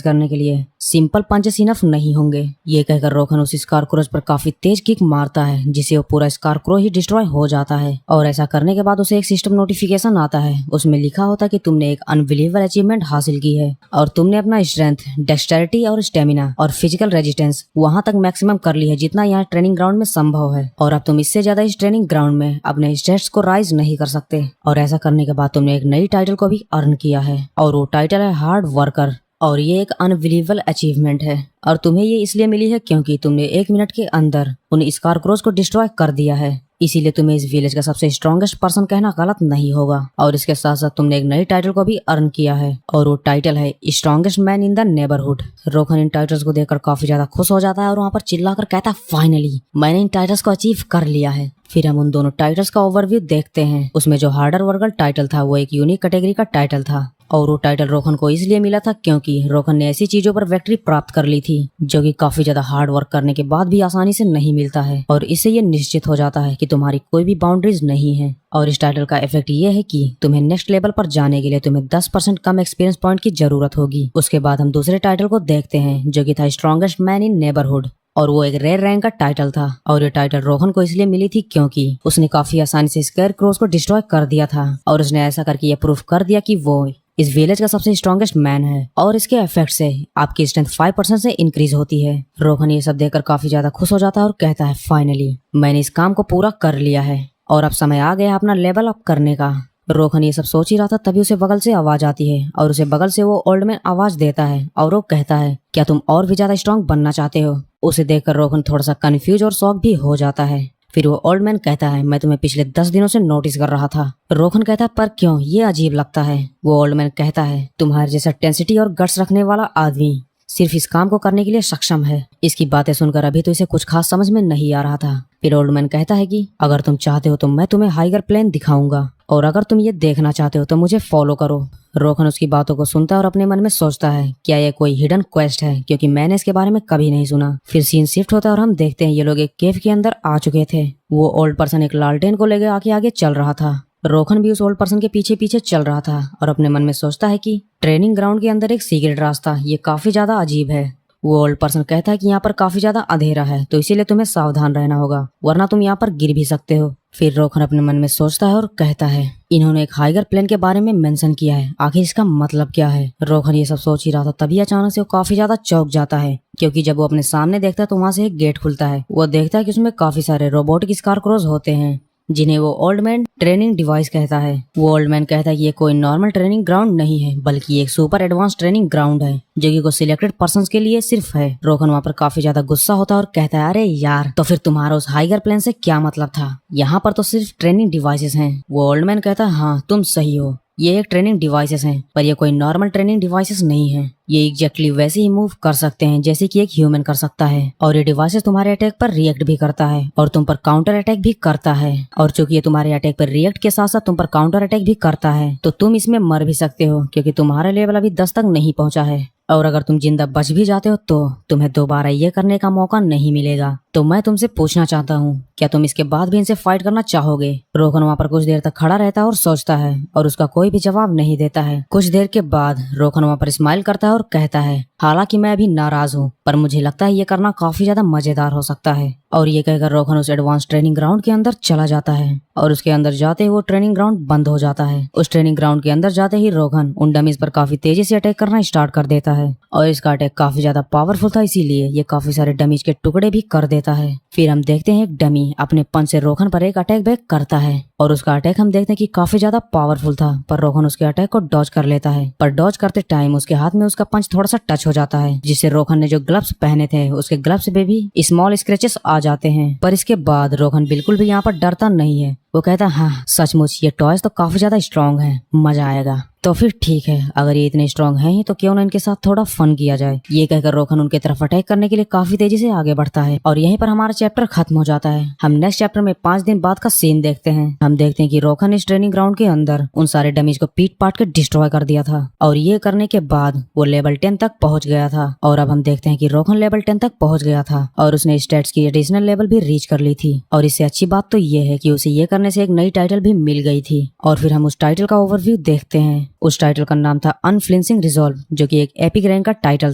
करने के लिए सिंपल पंचेस इनफ नहीं होंगे। ये कहकर रोहन उस स्कारक्रोज पर काफी तेज किक मारता है जिससे वो पूरा स्कारक्रो ही डिस्ट्रॉय हो जाता है। और ऐसा करने के बाद उसे एक सिस्टम नोटिफिकेशन आता है, उसमें लिखा होता है कि तुमने एक अनबिलीवेबल अचीवमेंट हासिल की है और तुमने अपना स्ट्रेंथ, डेक्सटेरिटी और स्टेमिना और फिजिकल रेजिस्टेंस वहां तक मैक्सिमम कर ली है जितना यहाँ ट्रेनिंग ग्राउंड में संभव है और अब तुम इससे ज्यादा इस ट्रेनिंग ग्राउंड में अपने स्टेट्स को राइज नहीं कर सकते। और ऐसा करने के बाद तुमने एक नई टाइटल को भी अर्न किया है और वो टाइटल है हार्ड वर्कर और ये एक अनबिलीवेबल अचीवमेंट है और तुम्हें ये इसलिए मिली है क्योंकि तुमने 1 मिनट के अंदर उन स्कारक्रोज को डिस्ट्रॉय कर दिया है, इसीलिए तुम्हें इस विलेज का सबसे स्ट्रॉन्गेस्ट पर्सन कहना गलत नहीं होगा। और इसके साथ साथ तुमने एक नई टाइटल को भी अर्न किया है और वो टाइटल है strongest man in the neighbourhood. Rohan in titles को देखकर काफी ज्यादा खुश हो जाता है और वहाँ पर चिल्लाकर कहता है फाइनली मैंने इन टाइटल्स को अचीव कर लिया है। फिर हम उन दोनों टाइटल्स का ओवरव्यू देखते हैं। उसमें जो हार्डर वर्कर टाइटल था वो एक यूनिक कैटेगरी का टाइटल था और वो टाइटल रोहन को इसलिए मिला था क्योंकि रोहन ने ऐसी चीजों पर विक्ट्री प्राप्त कर ली थी जो कि काफी ज्यादा हार्ड वर्क करने के बाद भी आसानी से नहीं मिलता है और इससे ये निश्चित हो जाता है कि तुम्हारी कोई भी बाउंड्रीज नहीं है। और इस टाइटल का इफेक्ट ये है कि तुम्हें नेक्स्ट लेवल पर जाने के लिए तुम्हें 10% कम एक्सपीरियंस पॉइंट की जरूरत होगी। उसके बाद हम दूसरे टाइटल को देखते हैं जो कि था स्ट्रॉन्गेस्ट मैन इन नेबरहुड और वो एक रेयर रैंक का टाइटल था और ये टाइटल रोहन को इसलिए मिली थी क्योंकि उसने काफी आसानी से स्केयरक्रोज को डिस्ट्रॉय कर दिया था और उसने ऐसा करके ये प्रूफ कर दिया कि वो इस विलेज का सबसे स्ट्रॉन्गेस्ट मैन है और इसके इफेक्ट से आपकी स्ट्रेंथ 5% से इंक्रीज होती है। रोहन ये सब देखकर काफी ज्यादा खुश हो जाता है और कहता है फाइनली मैंने इस काम को पूरा कर लिया है और अब समय आ गया अपना लेवल अप करने का। रोहन ये सब सोच ही रहा था तभी उसे बगल से आवाज आती है और उसे बगल से वो ओल्ड मैन आवाज देता है और वो कहता है क्या तुम और भी ज्यादा स्ट्रॉन्ग बनना चाहते हो। उसे देखकर रोहन थोड़ा सा कंफ्यूज और शॉक भी हो जाता है। फिर वो ओल्ड मैन कहता है मैं तुम्हें पिछले 10 दिनों से नोटिस कर रहा था। रोहन कहता है पर क्यों, ये अजीब लगता है। वो ओल्ड मैन कहता है तुम्हारे जैसा टेंसिटी और गट्स रखने वाला आदमी सिर्फ इस काम को करने के लिए सक्षम है। इसकी बातें सुनकर अभी तो इसे कुछ खास समझ में नहीं आ रहा था। फिर ओल्ड मैन कहता है कि अगर तुम चाहते हो तो मैं तुम्हें हाइगर प्लेन दिखाऊंगा और अगर तुम ये देखना चाहते हो तो मुझे फॉलो करो। रोहन उसकी बातों को सुनता है और अपने मन में सोचता है क्या ये कोई हिडन क्वेस्ट है क्योंकि मैंने इसके बारे में कभी नहीं सुना। फिर सीन शिफ्ट होता है और हम देखते हैं ये लोग एक केव के अंदर आ चुके थे। वो ओल्ड पर्सन एक लालटेन को लेकर आगे आगे चल रहा था। रोहन भी उस ओल्ड पर्सन के पीछे पीछे चल रहा था और अपने मन में सोचता है कि ट्रेनिंग ग्राउंड के अंदर एक सीक्रेट रास्ता, ये काफी ज्यादा अजीब है। वो ओल्ड पर्सन कहता है कि यहाँ पर काफी ज्यादा अंधेरा है तो इसीलिए तुम्हें सावधान रहना होगा वरना तुम यहाँ पर गिर भी सकते हो। फिर रोहन अपने मन में सोचता है और कहता है इन्होंने एक हाइगर प्लेन के बारे में मेंशन किया है, आखिर इसका मतलब क्या है। रोहन ये सब सोच ही रहा था तभी अचानक से वो काफी ज्यादा चौंक जाता है क्योंकि जब वो अपने सामने देखता है तो वहां से एक गेट खुलता है। वो देखता है कि उसमें काफी सारे रोबोटिक स्कारक्रोज होते हैं जिन्हें वो ओल्ड मैन ट्रेनिंग डिवाइस कहता है। वो ओल्ड मैन कहता है कि ये कोई नॉर्मल ट्रेनिंग ग्राउंड नहीं है बल्कि एक सुपर एडवांस ट्रेनिंग ग्राउंड है जो कि कुछ सिलेक्टेड पर्संस के लिए सिर्फ है। रोहन वहाँ पर काफी ज्यादा गुस्सा होता है और कहता है अरे यार तो फिर तुम्हारा उस हाइगर प्लेन से क्या मतलब था, यहाँ पर तो सिर्फ ट्रेनिंग डिवाइसेस हैं। वो ओल्ड मैन कहता है हाँ तुम सही हो, ये एक ट्रेनिंग डिवाइसेस हैं पर ये कोई नॉर्मल ट्रेनिंग डिवाइसेस नहीं है। ये एग्जैक्टली वैसे ही मूव कर सकते हैं जैसे कि एक ह्यूमन कर सकता है और ये डिवाइसेस तुम्हारे अटैक पर रिएक्ट भी करता है और तुम पर काउंटर अटैक भी करता है। और चूंकि ये तुम्हारे अटैक पर रिएक्ट के साथ साथ तुम पर काउंटर अटैक भी करता है तो तुम इसमें मर भी सकते हो क्योंकि तुम्हारा लेवल अभी 10 तक नहीं पहुंचा है और अगर तुम जिंदा बच भी जाते हो तो तुम्हें दोबारा ये करने का मौका नहीं मिलेगा। तो मैं तुमसे पूछना चाहता हूँ क्या तुम इसके बाद भी इनसे फाइट करना चाहोगे। रोहन वहाँ पर कुछ देर तक खड़ा रहता है और सोचता है और उसका कोई भी जवाब नहीं देता है। कुछ देर के बाद रोहन वहाँ पर स्माइल करता है और कहता है हालांकि मैं अभी नाराज हूँ पर मुझे लगता है ये करना काफी ज्यादा मजेदार हो सकता है। और ये कहकर रोहन उस एडवांस ट्रेनिंग ग्राउंड के अंदर चला जाता है और उसके अंदर जाते ही वो ट्रेनिंग ग्राउंड बंद हो जाता है। उस ट्रेनिंग ग्राउंड के अंदर जाते ही रोहन उन डमीज पर काफी तेजी से अटैक करना स्टार्ट कर देता है और इसका अटैक काफी ज्यादा पावरफुल था इसीलिए ये काफी सारे डमीज के टुकड़े भी कर देता है। फिर हम देखते हैं एक डमी अपने पंच से रोहन पर एक अटैक बैक करता है और उसका अटैक हम देखते हैं कि काफी ज्यादा पावरफुल था पर रोहन उसके अटैक को डॉज कर लेता है। पर डॉज करते टाइम उसके हाथ में उसका पंच थोड़ा सा टच हो जाता है जिससे रोहन ने जो ग्लव्स पहने थे उसके ग्लव्स पे भी स्मॉल स्क्रैचेस आ जाते हैं। पर इसके बाद रोहन बिल्कुल भी यहाँ पर डरता नहीं है वो कहता है हाँ सचमुच ये टॉयज तो काफी ज्यादा स्ट्रांग है, मजा आएगा। तो फिर ठीक है, अगर ये इतने स्ट्रांग हैं ही तो क्यों ना इनके साथ थोड़ा फन किया जाए। ये कहकर रोहन उनके तरफ अटैक करने के लिए काफी तेजी से आगे बढ़ता है और यहीं पर हमारा चैप्टर खत्म हो जाता है। हम नेक्स्ट चैप्टर में 5 दिन बाद का सीन देखते हैं। हम देखते हैं कि रोहन इस ट्रेनिंग ग्राउंड के अंदर उन सारे डमीज को पीट पाट के डिस्ट्रॉय कर दिया था और ये करने के बाद वो लेवल 10 तक पहुंच गया था। और अब हम देखते हैं कि रोहन लेवल 10 तक पहुंच गया था और उसने स्टेट्स की एडिशनल लेवल भी रीच कर ली थी। और इससे अच्छी बात तो ये है कि उसे ये करने से एक नई टाइटल भी मिल गई थी। और फिर हम उस टाइटल का ओवरव्यू देखते हैं। उस टाइटल का नाम था अनफ्लिंचिंग रिजॉल्व, जो कि एक एपिक रैंक का टाइटल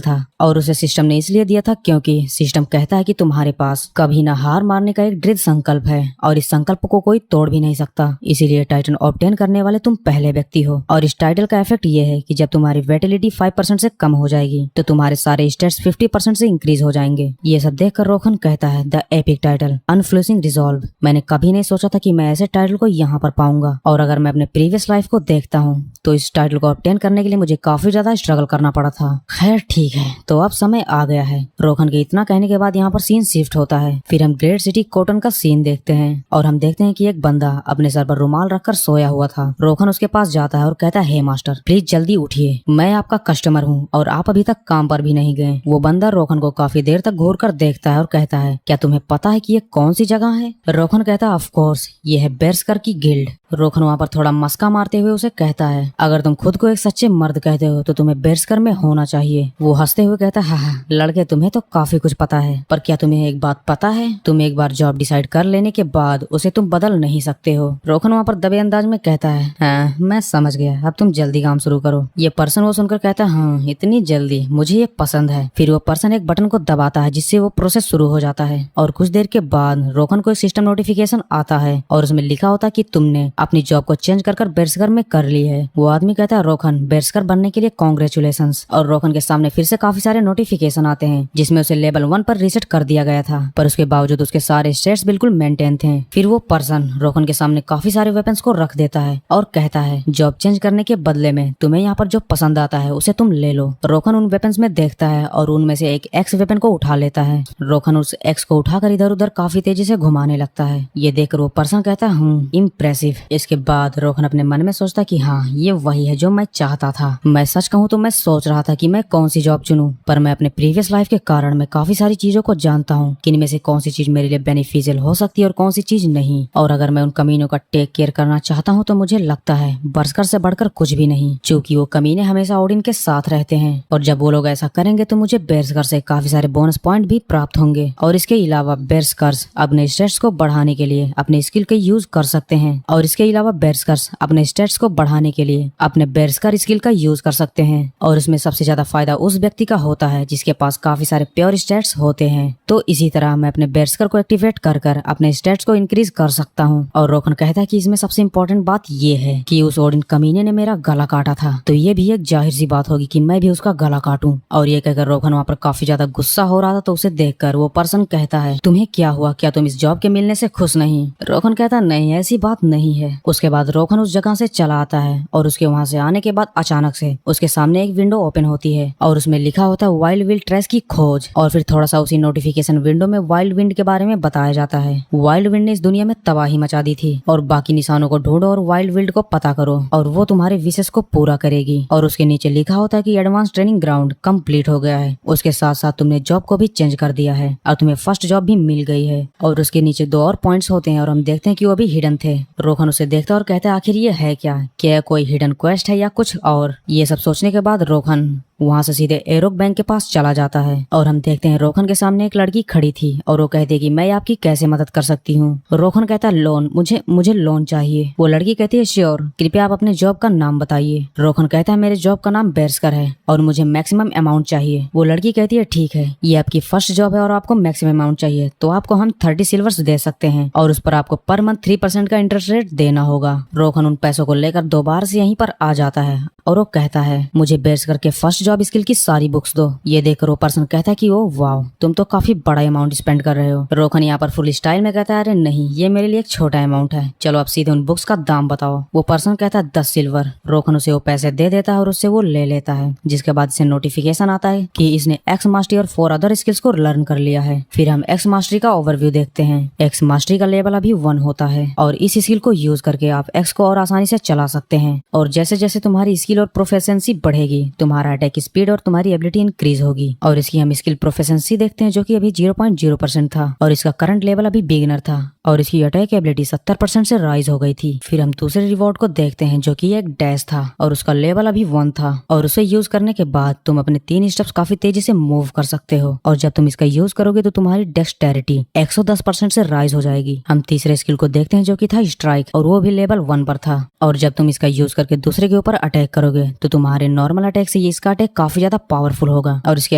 था और उसे सिस्टम ने इसलिए दिया था क्योंकि सिस्टम कहता है कि तुम्हारे पास कभी ना हार मारने का एक दृढ़ संकल्प है और इस संकल्प को कोई तोड़ भी नहीं सकता। इसीलिए टाइटन ऑब्टेन करने वाले तुम पहले व्यक्ति हो। और इस टाइटल का इफेक्ट ये है कि जब तुम्हारी वेटिलिटी 5% से कम हो जाएगी तो तुम्हारे सारे स्टेट्स 50% से इंक्रीज हो जाएंगे। ये सब देखकर रोहन कहता है the epic title unflinching resolve. मैंने कभी नहीं सोचा था कि मैं ऐसे टाइटल को यहाँ पर पाऊंगा और अगर मैं अपने प्रीवियस लाइफ को देखता हूँ तो इस टाइटल को ऑब्टेन करने के लिए मुझे काफी ज्यादा स्ट्रगल करना पड़ा था। खैर ठीक है, तो अब समय आ गया है। रोहन के इतना कहने के बाद यहाँ पर सीन शिफ्ट होता है। फिर हम ग्रेट सिटी कॉटन का सीन देखते हैं और हम देखते हैं कि एक बंदा अपने सर पर रुमाल रखकर सोया हुआ था। रोहन उसके पास जाता है और कहता है हे मास्टर प्लीज जल्दी उठिए, मैं आपका कस्टमर हूँ और आप अभी तक काम पर भी नहीं गए। वो बंदा रोहन को काफी देर तक घूर कर देखता है और कहता है क्या तुम्हें पता है कि ये कौन सी जगह है? रोहन कहता है ऑफ कोर्स ये है बेर्सकर की गिल्ड। रोहन वहाँ पर थोड़ा मस्का मारते हुए उसे कहता है अगर तुम खुद को एक सच्चे मर्द कहते हो तो तुम्हें बेर्सकर में होना चाहिए। वो हंसते हुए कहता है हाँ लड़के तुम्हें तो काफी कुछ पता है, पर क्या तुम्हें एक बात पता है, तुम एक बार जॉब डिसाइड कर लेने के बाद उसे तुम बदल नहीं सकते हो। रोहन वहाँ पर दबे अंदाज में कहता है हाँ मैं समझ गया, अब तुम जल्दी काम शुरू करो। ये पर्सन वो सुनकर कहता है हाँ इतनी जल्दी, मुझे ये पसंद है। फिर वो पर्सन एक बटन को दबाता है जिससे वो प्रोसेस शुरू हो जाता है और कुछ देर के बाद रोहन को एक सिस्टम नोटिफिकेशन आता है और उसमें लिखा होता है कि तुमने अपनी जॉब को चेंज कर बेर्सकर में कर ली है। वो आदमी कहता है रोहन बेर्सकर बनने के लिए कांग्रेचुलेशंस। और रोहन के सामने फिर से काफी सारे नोटिफिकेशन आते हैं जिसमें उसे लेवल 1 पर रीसेट कर दिया गया था, पर उसके बावजूद उसके सारे स्टेट्स बिल्कुल मेंटेन थे। फिर वो पर्सन रोहन के सामने काफी सारे वेपन्स को रख देता है और कहता है जॉब चेंज करने के बदले में तुम्हें यहाँ पर जो पसंद आता है उसे तुम ले लो। रोहन उन वेपन्स में देखता है और उनमें से एक एक्स वेपन को उठा लेता है। रोहन उस एक्स को उठाकर इधर उधर काफी तेजी से घुमाने लगता है। ये देखकर वो पर्सन कहता है इम्प्रेसिव। इसके बाद रोहन अपने मन में सोचता कि हाँ ये वही है जो मैं चाहता था। मैं सच कहूँ तो मैं सोच रहा था कि मैं कौन सी जॉब चुनूं, पर मैं अपने प्रीवियस लाइफ के कारण मैं काफी सारी चीजों को जानता हूँ कि इनमें से कौन सी चीज मेरे लिए बेनिफिशियल हो सकती है और कौन सी चीज नहीं। और अगर मैं उन कमीनों का टेक केयर करना चाहता हूँ तो मुझे लगता है बर्सकर से बढ़कर कुछ भी नहीं, क्योंकि वो कमीने हमेशा ओडिन के साथ रहते हैं और जब वो लोग ऐसा करेंगे तो मुझे बेर्सकर से काफी सारे बोनस पॉइंट भी प्राप्त होंगे। और इसके अलावा बेर्सकर्स अपने स्टेट्स को बढ़ाने के लिए अपने स्किल का यूज कर सकते हैं और इसके अलावा बेर्सकर्स अपने स्टेट्स को बढ़ाने के लिए अपने बेर्सकर स्किल का यूज कर सकते हैं। और इसमें सबसे ज्यादा फायदा उस व्यक्ति का होता है जिसके पास काफी सारे प्योर स्टेट्स होते हैं। तो इसी तरह मैं अपने बेर्सकर को एक्टिवेट कर अपने स्टेट्स को इंक्रीज कर सकता हूँ। और रोहन कहता है कि इसमें सबसे इम्पोर्टेंट बात ये है कि उस ओडिन कमीने ने मेरा गला काटा था, तो ये भी एक जाहिर सी बात होगी कि मैं भी उसका गला काटूं। और ये कहकर रोहन वहाँ पर काफी ज्यादा गुस्सा हो रहा था, तो उसे देखकर वो पर्सन कहता है तुम्हें क्या हुआ, क्या तुम इस जॉब के मिलने से खुश नहीं? रोहन कहता नहीं ऐसी बात नहीं है। उसके बाद रोहन उस जगह से चला आता है और उसके वहाँ से आने के बाद अचानक से उसके सामने एक विंडो ओपन होती है और उसमें लिखा होता है वाइल्ड विल्ड ट्रेस की खोज। और फिर थोड़ा सा उसी नोटिफिकेशन विंडो में वाइल्ड विंड के बारे में बताया जाता है। वाइल्ड विंड ने इस दुनिया में तबाही मचा दी थी और बाकी निशानों को ढूंढो और वाइल्ड विल्ड को पता करो और वो तुम्हारे विशेष को पूरा करेगी। और उसके नीचे लिखा होता है कि एडवांस ट्रेनिंग ग्राउंड कंप्लीट हो गया है। उसके साथ साथ तुमने जॉब को भी चेंज कर दिया है और तुम्हें फर्स्ट जॉब भी मिल गई है। और उसके नीचे 2 और पॉइंट्स होते हैं और हम देखते हैं कि वो भी हिडन थे। रोहन उसे देखता है और कहता है आखिर ये है क्या कोई हिडन क्वेस्ट है या कुछ और? ये सब सोचने के बाद रोहन वहाँ से सीधे एरोक बैंक के पास चला जाता है और हम देखते हैं रोहन के सामने एक लड़की खड़ी थी और वो कहती है कि मैं आपकी कैसे मदद कर सकती हूँ। रोहन कहता है लोन, मुझे लोन चाहिए। वो लड़की कहती है श्योर, कृपया आप अपने जॉब का नाम बताइए। रोहन कहता है मेरे जॉब का नाम बेर्सकर है और मुझे मैक्सिमम अमाउंट चाहिए। वो लड़की कहती है ठीक है, ये आपकी फर्स्ट जॉब है और आपको मैक्सिमम अमाउंट चाहिए, तो आपको हम 30 सिल्वर्स दे सकते हैं और उस पर आपको पर मंथ 3% का इंटरेस्ट रेट देना होगा। रोहन उन पैसों को लेकर दोबारा से यहीं पर आ जाता है और वो कहता है मुझे बेर्सकर के फर्स्ट जॉब स्किल की सारी बुक्स दो। ये देखकर वो पर्सन कहता है कि ओ वाओ, तुम तो काफी बड़ा अमाउंट स्पेंड कर रहे हो। रोहन यहाँ पर फुल स्टाइल में कहता है अरे नहीं, ये मेरे लिए एक छोटा अमाउंट है, चलो अब सीधे उन बुक्स का दाम बताओ। वो पर्सन कहता है 10 सिल्वर। रोहन उसे वो पैसे दे देता है और उससे वो ले लेता है, जिसके बाद इसे नोटिफिकेशन आता है कि इसने एक्स मास्टरी और 4 अदर स्किल्स को लर्न कर लिया है। फिर हम एक्स मास्टरी का ओवरव्यू देखते हैं। एक्स मास्टरी का लेवल अभी 1 होता है और इस स्किल को यूज करके आप एक्स को और आसानी से चला सकते हैं। और जैसे जैसे तुम्हारी स्किल और प्रोफेशंसी बढ़ेगी, तुम्हारा अटैक स्पीड और तुम्हारी एबिलिटी इंक्रीज होगी। और इसकी हम स्किल प्रोफेशंसी देखते हैं जो कि अभी 0.0% था और इसका करंट लेवल अभी बिगिनर था और इसकी अटैक एबिलिटी 70% से राइज हो गई थी। फिर हम दूसरे रिवॉर्ड को देखते हैं जो कि एक डैश था और उसका लेवल अभी 1 था और उसे यूज करने के बाद तुम अपने 3 स्टेप्स काफी तेजी से मूव कर सकते हो और जब तुम इसका यूज करोगे तो तुम्हारी डेक्सटेरिटी 110% से राइज हो जाएगी। हम तीसरे स्किल को देखते हैं जो कि था स्ट्राइक और वो भी लेवल 1 पर था और जब तुम इसका यूज करके दूसरे के ऊपर अटैक करोगे तो तुम्हारे नॉर्मल अटैक से इसका अटैक काफी ज्यादा पावरफुल होगा और इसके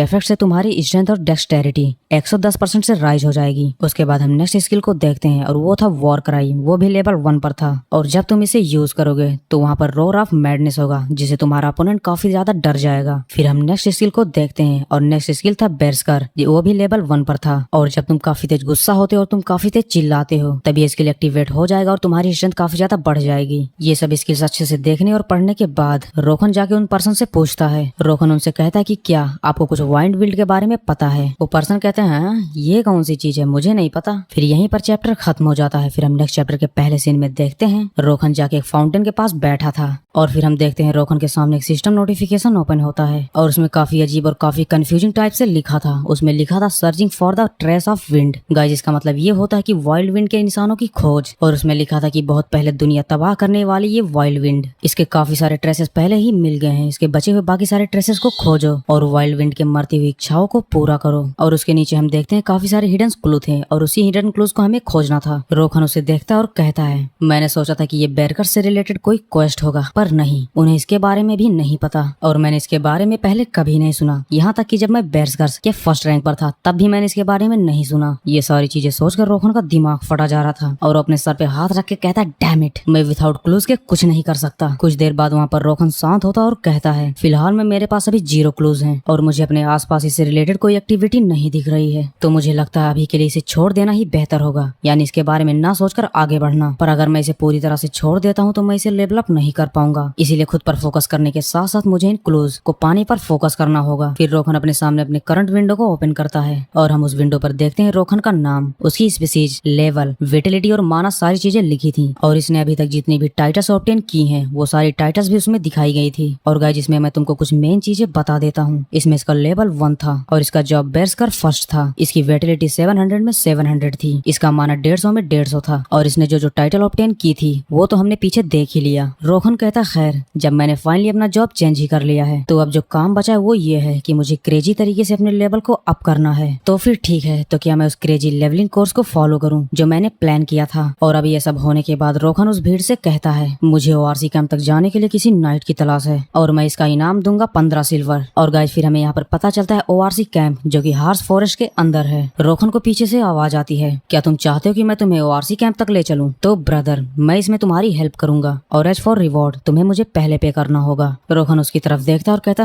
इफेक्ट से तुम्हारी स्ट्रेंथ और डेक्सटेरिटी 110% से राइज हो जाएगी। उसके बाद हम नेक्स्ट स्किल को देखते हैं और वो था वॉर क्राई। वो भी लेवल 1 पर था और जब तुम इसे यूज करोगे तो वहाँ पर रोर ऑफ मैडनेस होगा जिसे तुम्हारा अपोनेंट काफी ज्यादा डर जाएगा। फिर हम नेक्स्ट स्किल को देखते हैं और नेक्स्ट स्किल था बेरस्कर। वो भी लेवल 1 पर था और जब तुम काफी तेज गुस्सा होते हो और तुम काफी तेज चिल्लाते हो तब ये स्किल एक्टिवेट हो जाएगा और तुम्हारी स्ट्रेंथ काफी ज्यादा बढ़ जाएगी। ये सब स्किल्स अच्छे से देखने और पढ़ने के बाद रोहन जाके उन पर्सन से पूछता है। रोहन उनसे कहता है कि क्या आपको कुछ वाइंड विल्ड के बारे में पता है? वो पर्सन कहते हैं ये कौन सी चीज है, मुझे नहीं पता। फिर यहीं पर चैप्टर खत्म हो जाता है। फिर हम नेक्स्ट चैप्टर के पहले सीन में देखते हैं रोहन जाके एक फाउंटेन के पास बैठा था और फिर हम देखते हैं रोहन के सामने एक सिस्टम नोटिफिकेशन ओपन होता है और उसमें काफी अजीब और काफी कंफ्यूजिंग टाइप से लिखा था। उसमें लिखा था searching for the trace of wind. Guys इसका मतलब ये होता है कि वाइल्ड विंड के इंसानों की खोज और उसमें लिखा था कि बहुत पहले दुनिया तबाह करने वाली ये वाइल्ड विंड, इसके काफी सारे ट्रेसेस पहले ही मिल गए हैं, इसके बचे हुए बाकी सारे ट्रेसेस को खोजो और वाइल्ड विंड के मरती हुई इच्छाओं को पूरा करो। और उसके नीचे हम देखते हैं काफी सारे हिडन क्लू थे और उसी हिडन क्लूज को हमें खोजना था। रोहन उसे देखता है और कहता है मैंने सोचा था कि ये बेरकर से रिलेटेड कोई क्वेस्ट होगा, पर नहीं, उन्हें इसके बारे में भी नहीं पता और मैंने इसके बारे में पहले कभी नहीं सुना। यहाँ तक कि जब मैं बेरकर के फर्स्ट रैंक पर था तब भी मैंने इसके बारे में नहीं सुना। ये सारी चीजें सोचकर रोहन का दिमाग फटा जा रहा था और अपने सर पे हाथ रख के कहता है डैम इट, मैं विदाउट क्लूज के कुछ नहीं कर सकता। कुछ देर बाद वहाँ पर रोहन शांत होता और कहता है फिलहाल में मेरे पास अभी 0 क्लूज हैं और मुझे अपने आसपास इससे रिलेटेड कोई एक्टिविटी नहीं दिख रही है, तो मुझे लगता है अभी के लिए इसे छोड़ देना ही बेहतर होगा, यानी इसके बारे में ना सोचकर आगे बढ़ना। पर अगर मैं इसे पूरी तरह से छोड़ देता हूँ तो मैं इसे लेवल अप नहीं कर पाऊंगा, इसीलिए खुद पर फोकस करने के साथ साथ मुझे इन क्लूज को पाने पर फोकस करना होगा। फिर रोहन अपने सामने अपने करंट विंडो को ओपन करता है और हम उस विंडो पर देखते हैं रोहन का नाम, उसकी स्पीसीज, लेवल, विटिलिटी और माना सारी चीजें लिखी थी और इसने अभी तक जितनी भी टाइटल्स ऑब्टेन की हैं वो सारी टाइटल्स भी उसमें दिखाई गई थी। और गाइस इसमें मैं तुमको कुछ मेन चीजें बता देता हूँ। इसमें इसका लेवल 1 था और इसका जॉब बेरकर फर्स्ट था। इसकी विटिलिटी 700 में 700 थी, इसका माना 150 में 150 था और इसने जो टाइटल ऑब्टेन की थी वो तो हमने पीछे देख ही लिया। रोहन कहता खैर जब मैंने फाइनली अपना जॉब चेंज ही कर लिया है तो अब जो काम बचा है वो ये है कि मुझे क्रेजी तरीके से अपने लेवल को अप करना है। तो फिर ठीक है, तो क्या मैं उस क्रेजी लेवलिंग कोर्स को फॉलो करूं जो मैंने प्लान किया था। और अभी ये सब होने के बाद रोहन उस भीड़ से कहता है मुझे ओआरसी कैंप तक जाने के लिए किसी नाइट की तलाश है और मैं इसका इनाम दूंगा 15 सिल्वर। और गाइस फिर हमें यहाँ पर पता चलता है ओआरसी कैंप जो कि हार्स फॉरेस्ट के अंदर है। रोहन को पीछे से आवाज आती है क्या तुम चाहते हो कि मैं तुम्हें ओआरसी कैंप तक ले चलूं? तो ब्रदर मैं इसमें तुम्हारी हेल्प करूंगा और एज फॉर रिवॉर्ड तुम्हें मुझे पहले पे करना होगा। रोहन उसकी तरफ देखता और कहता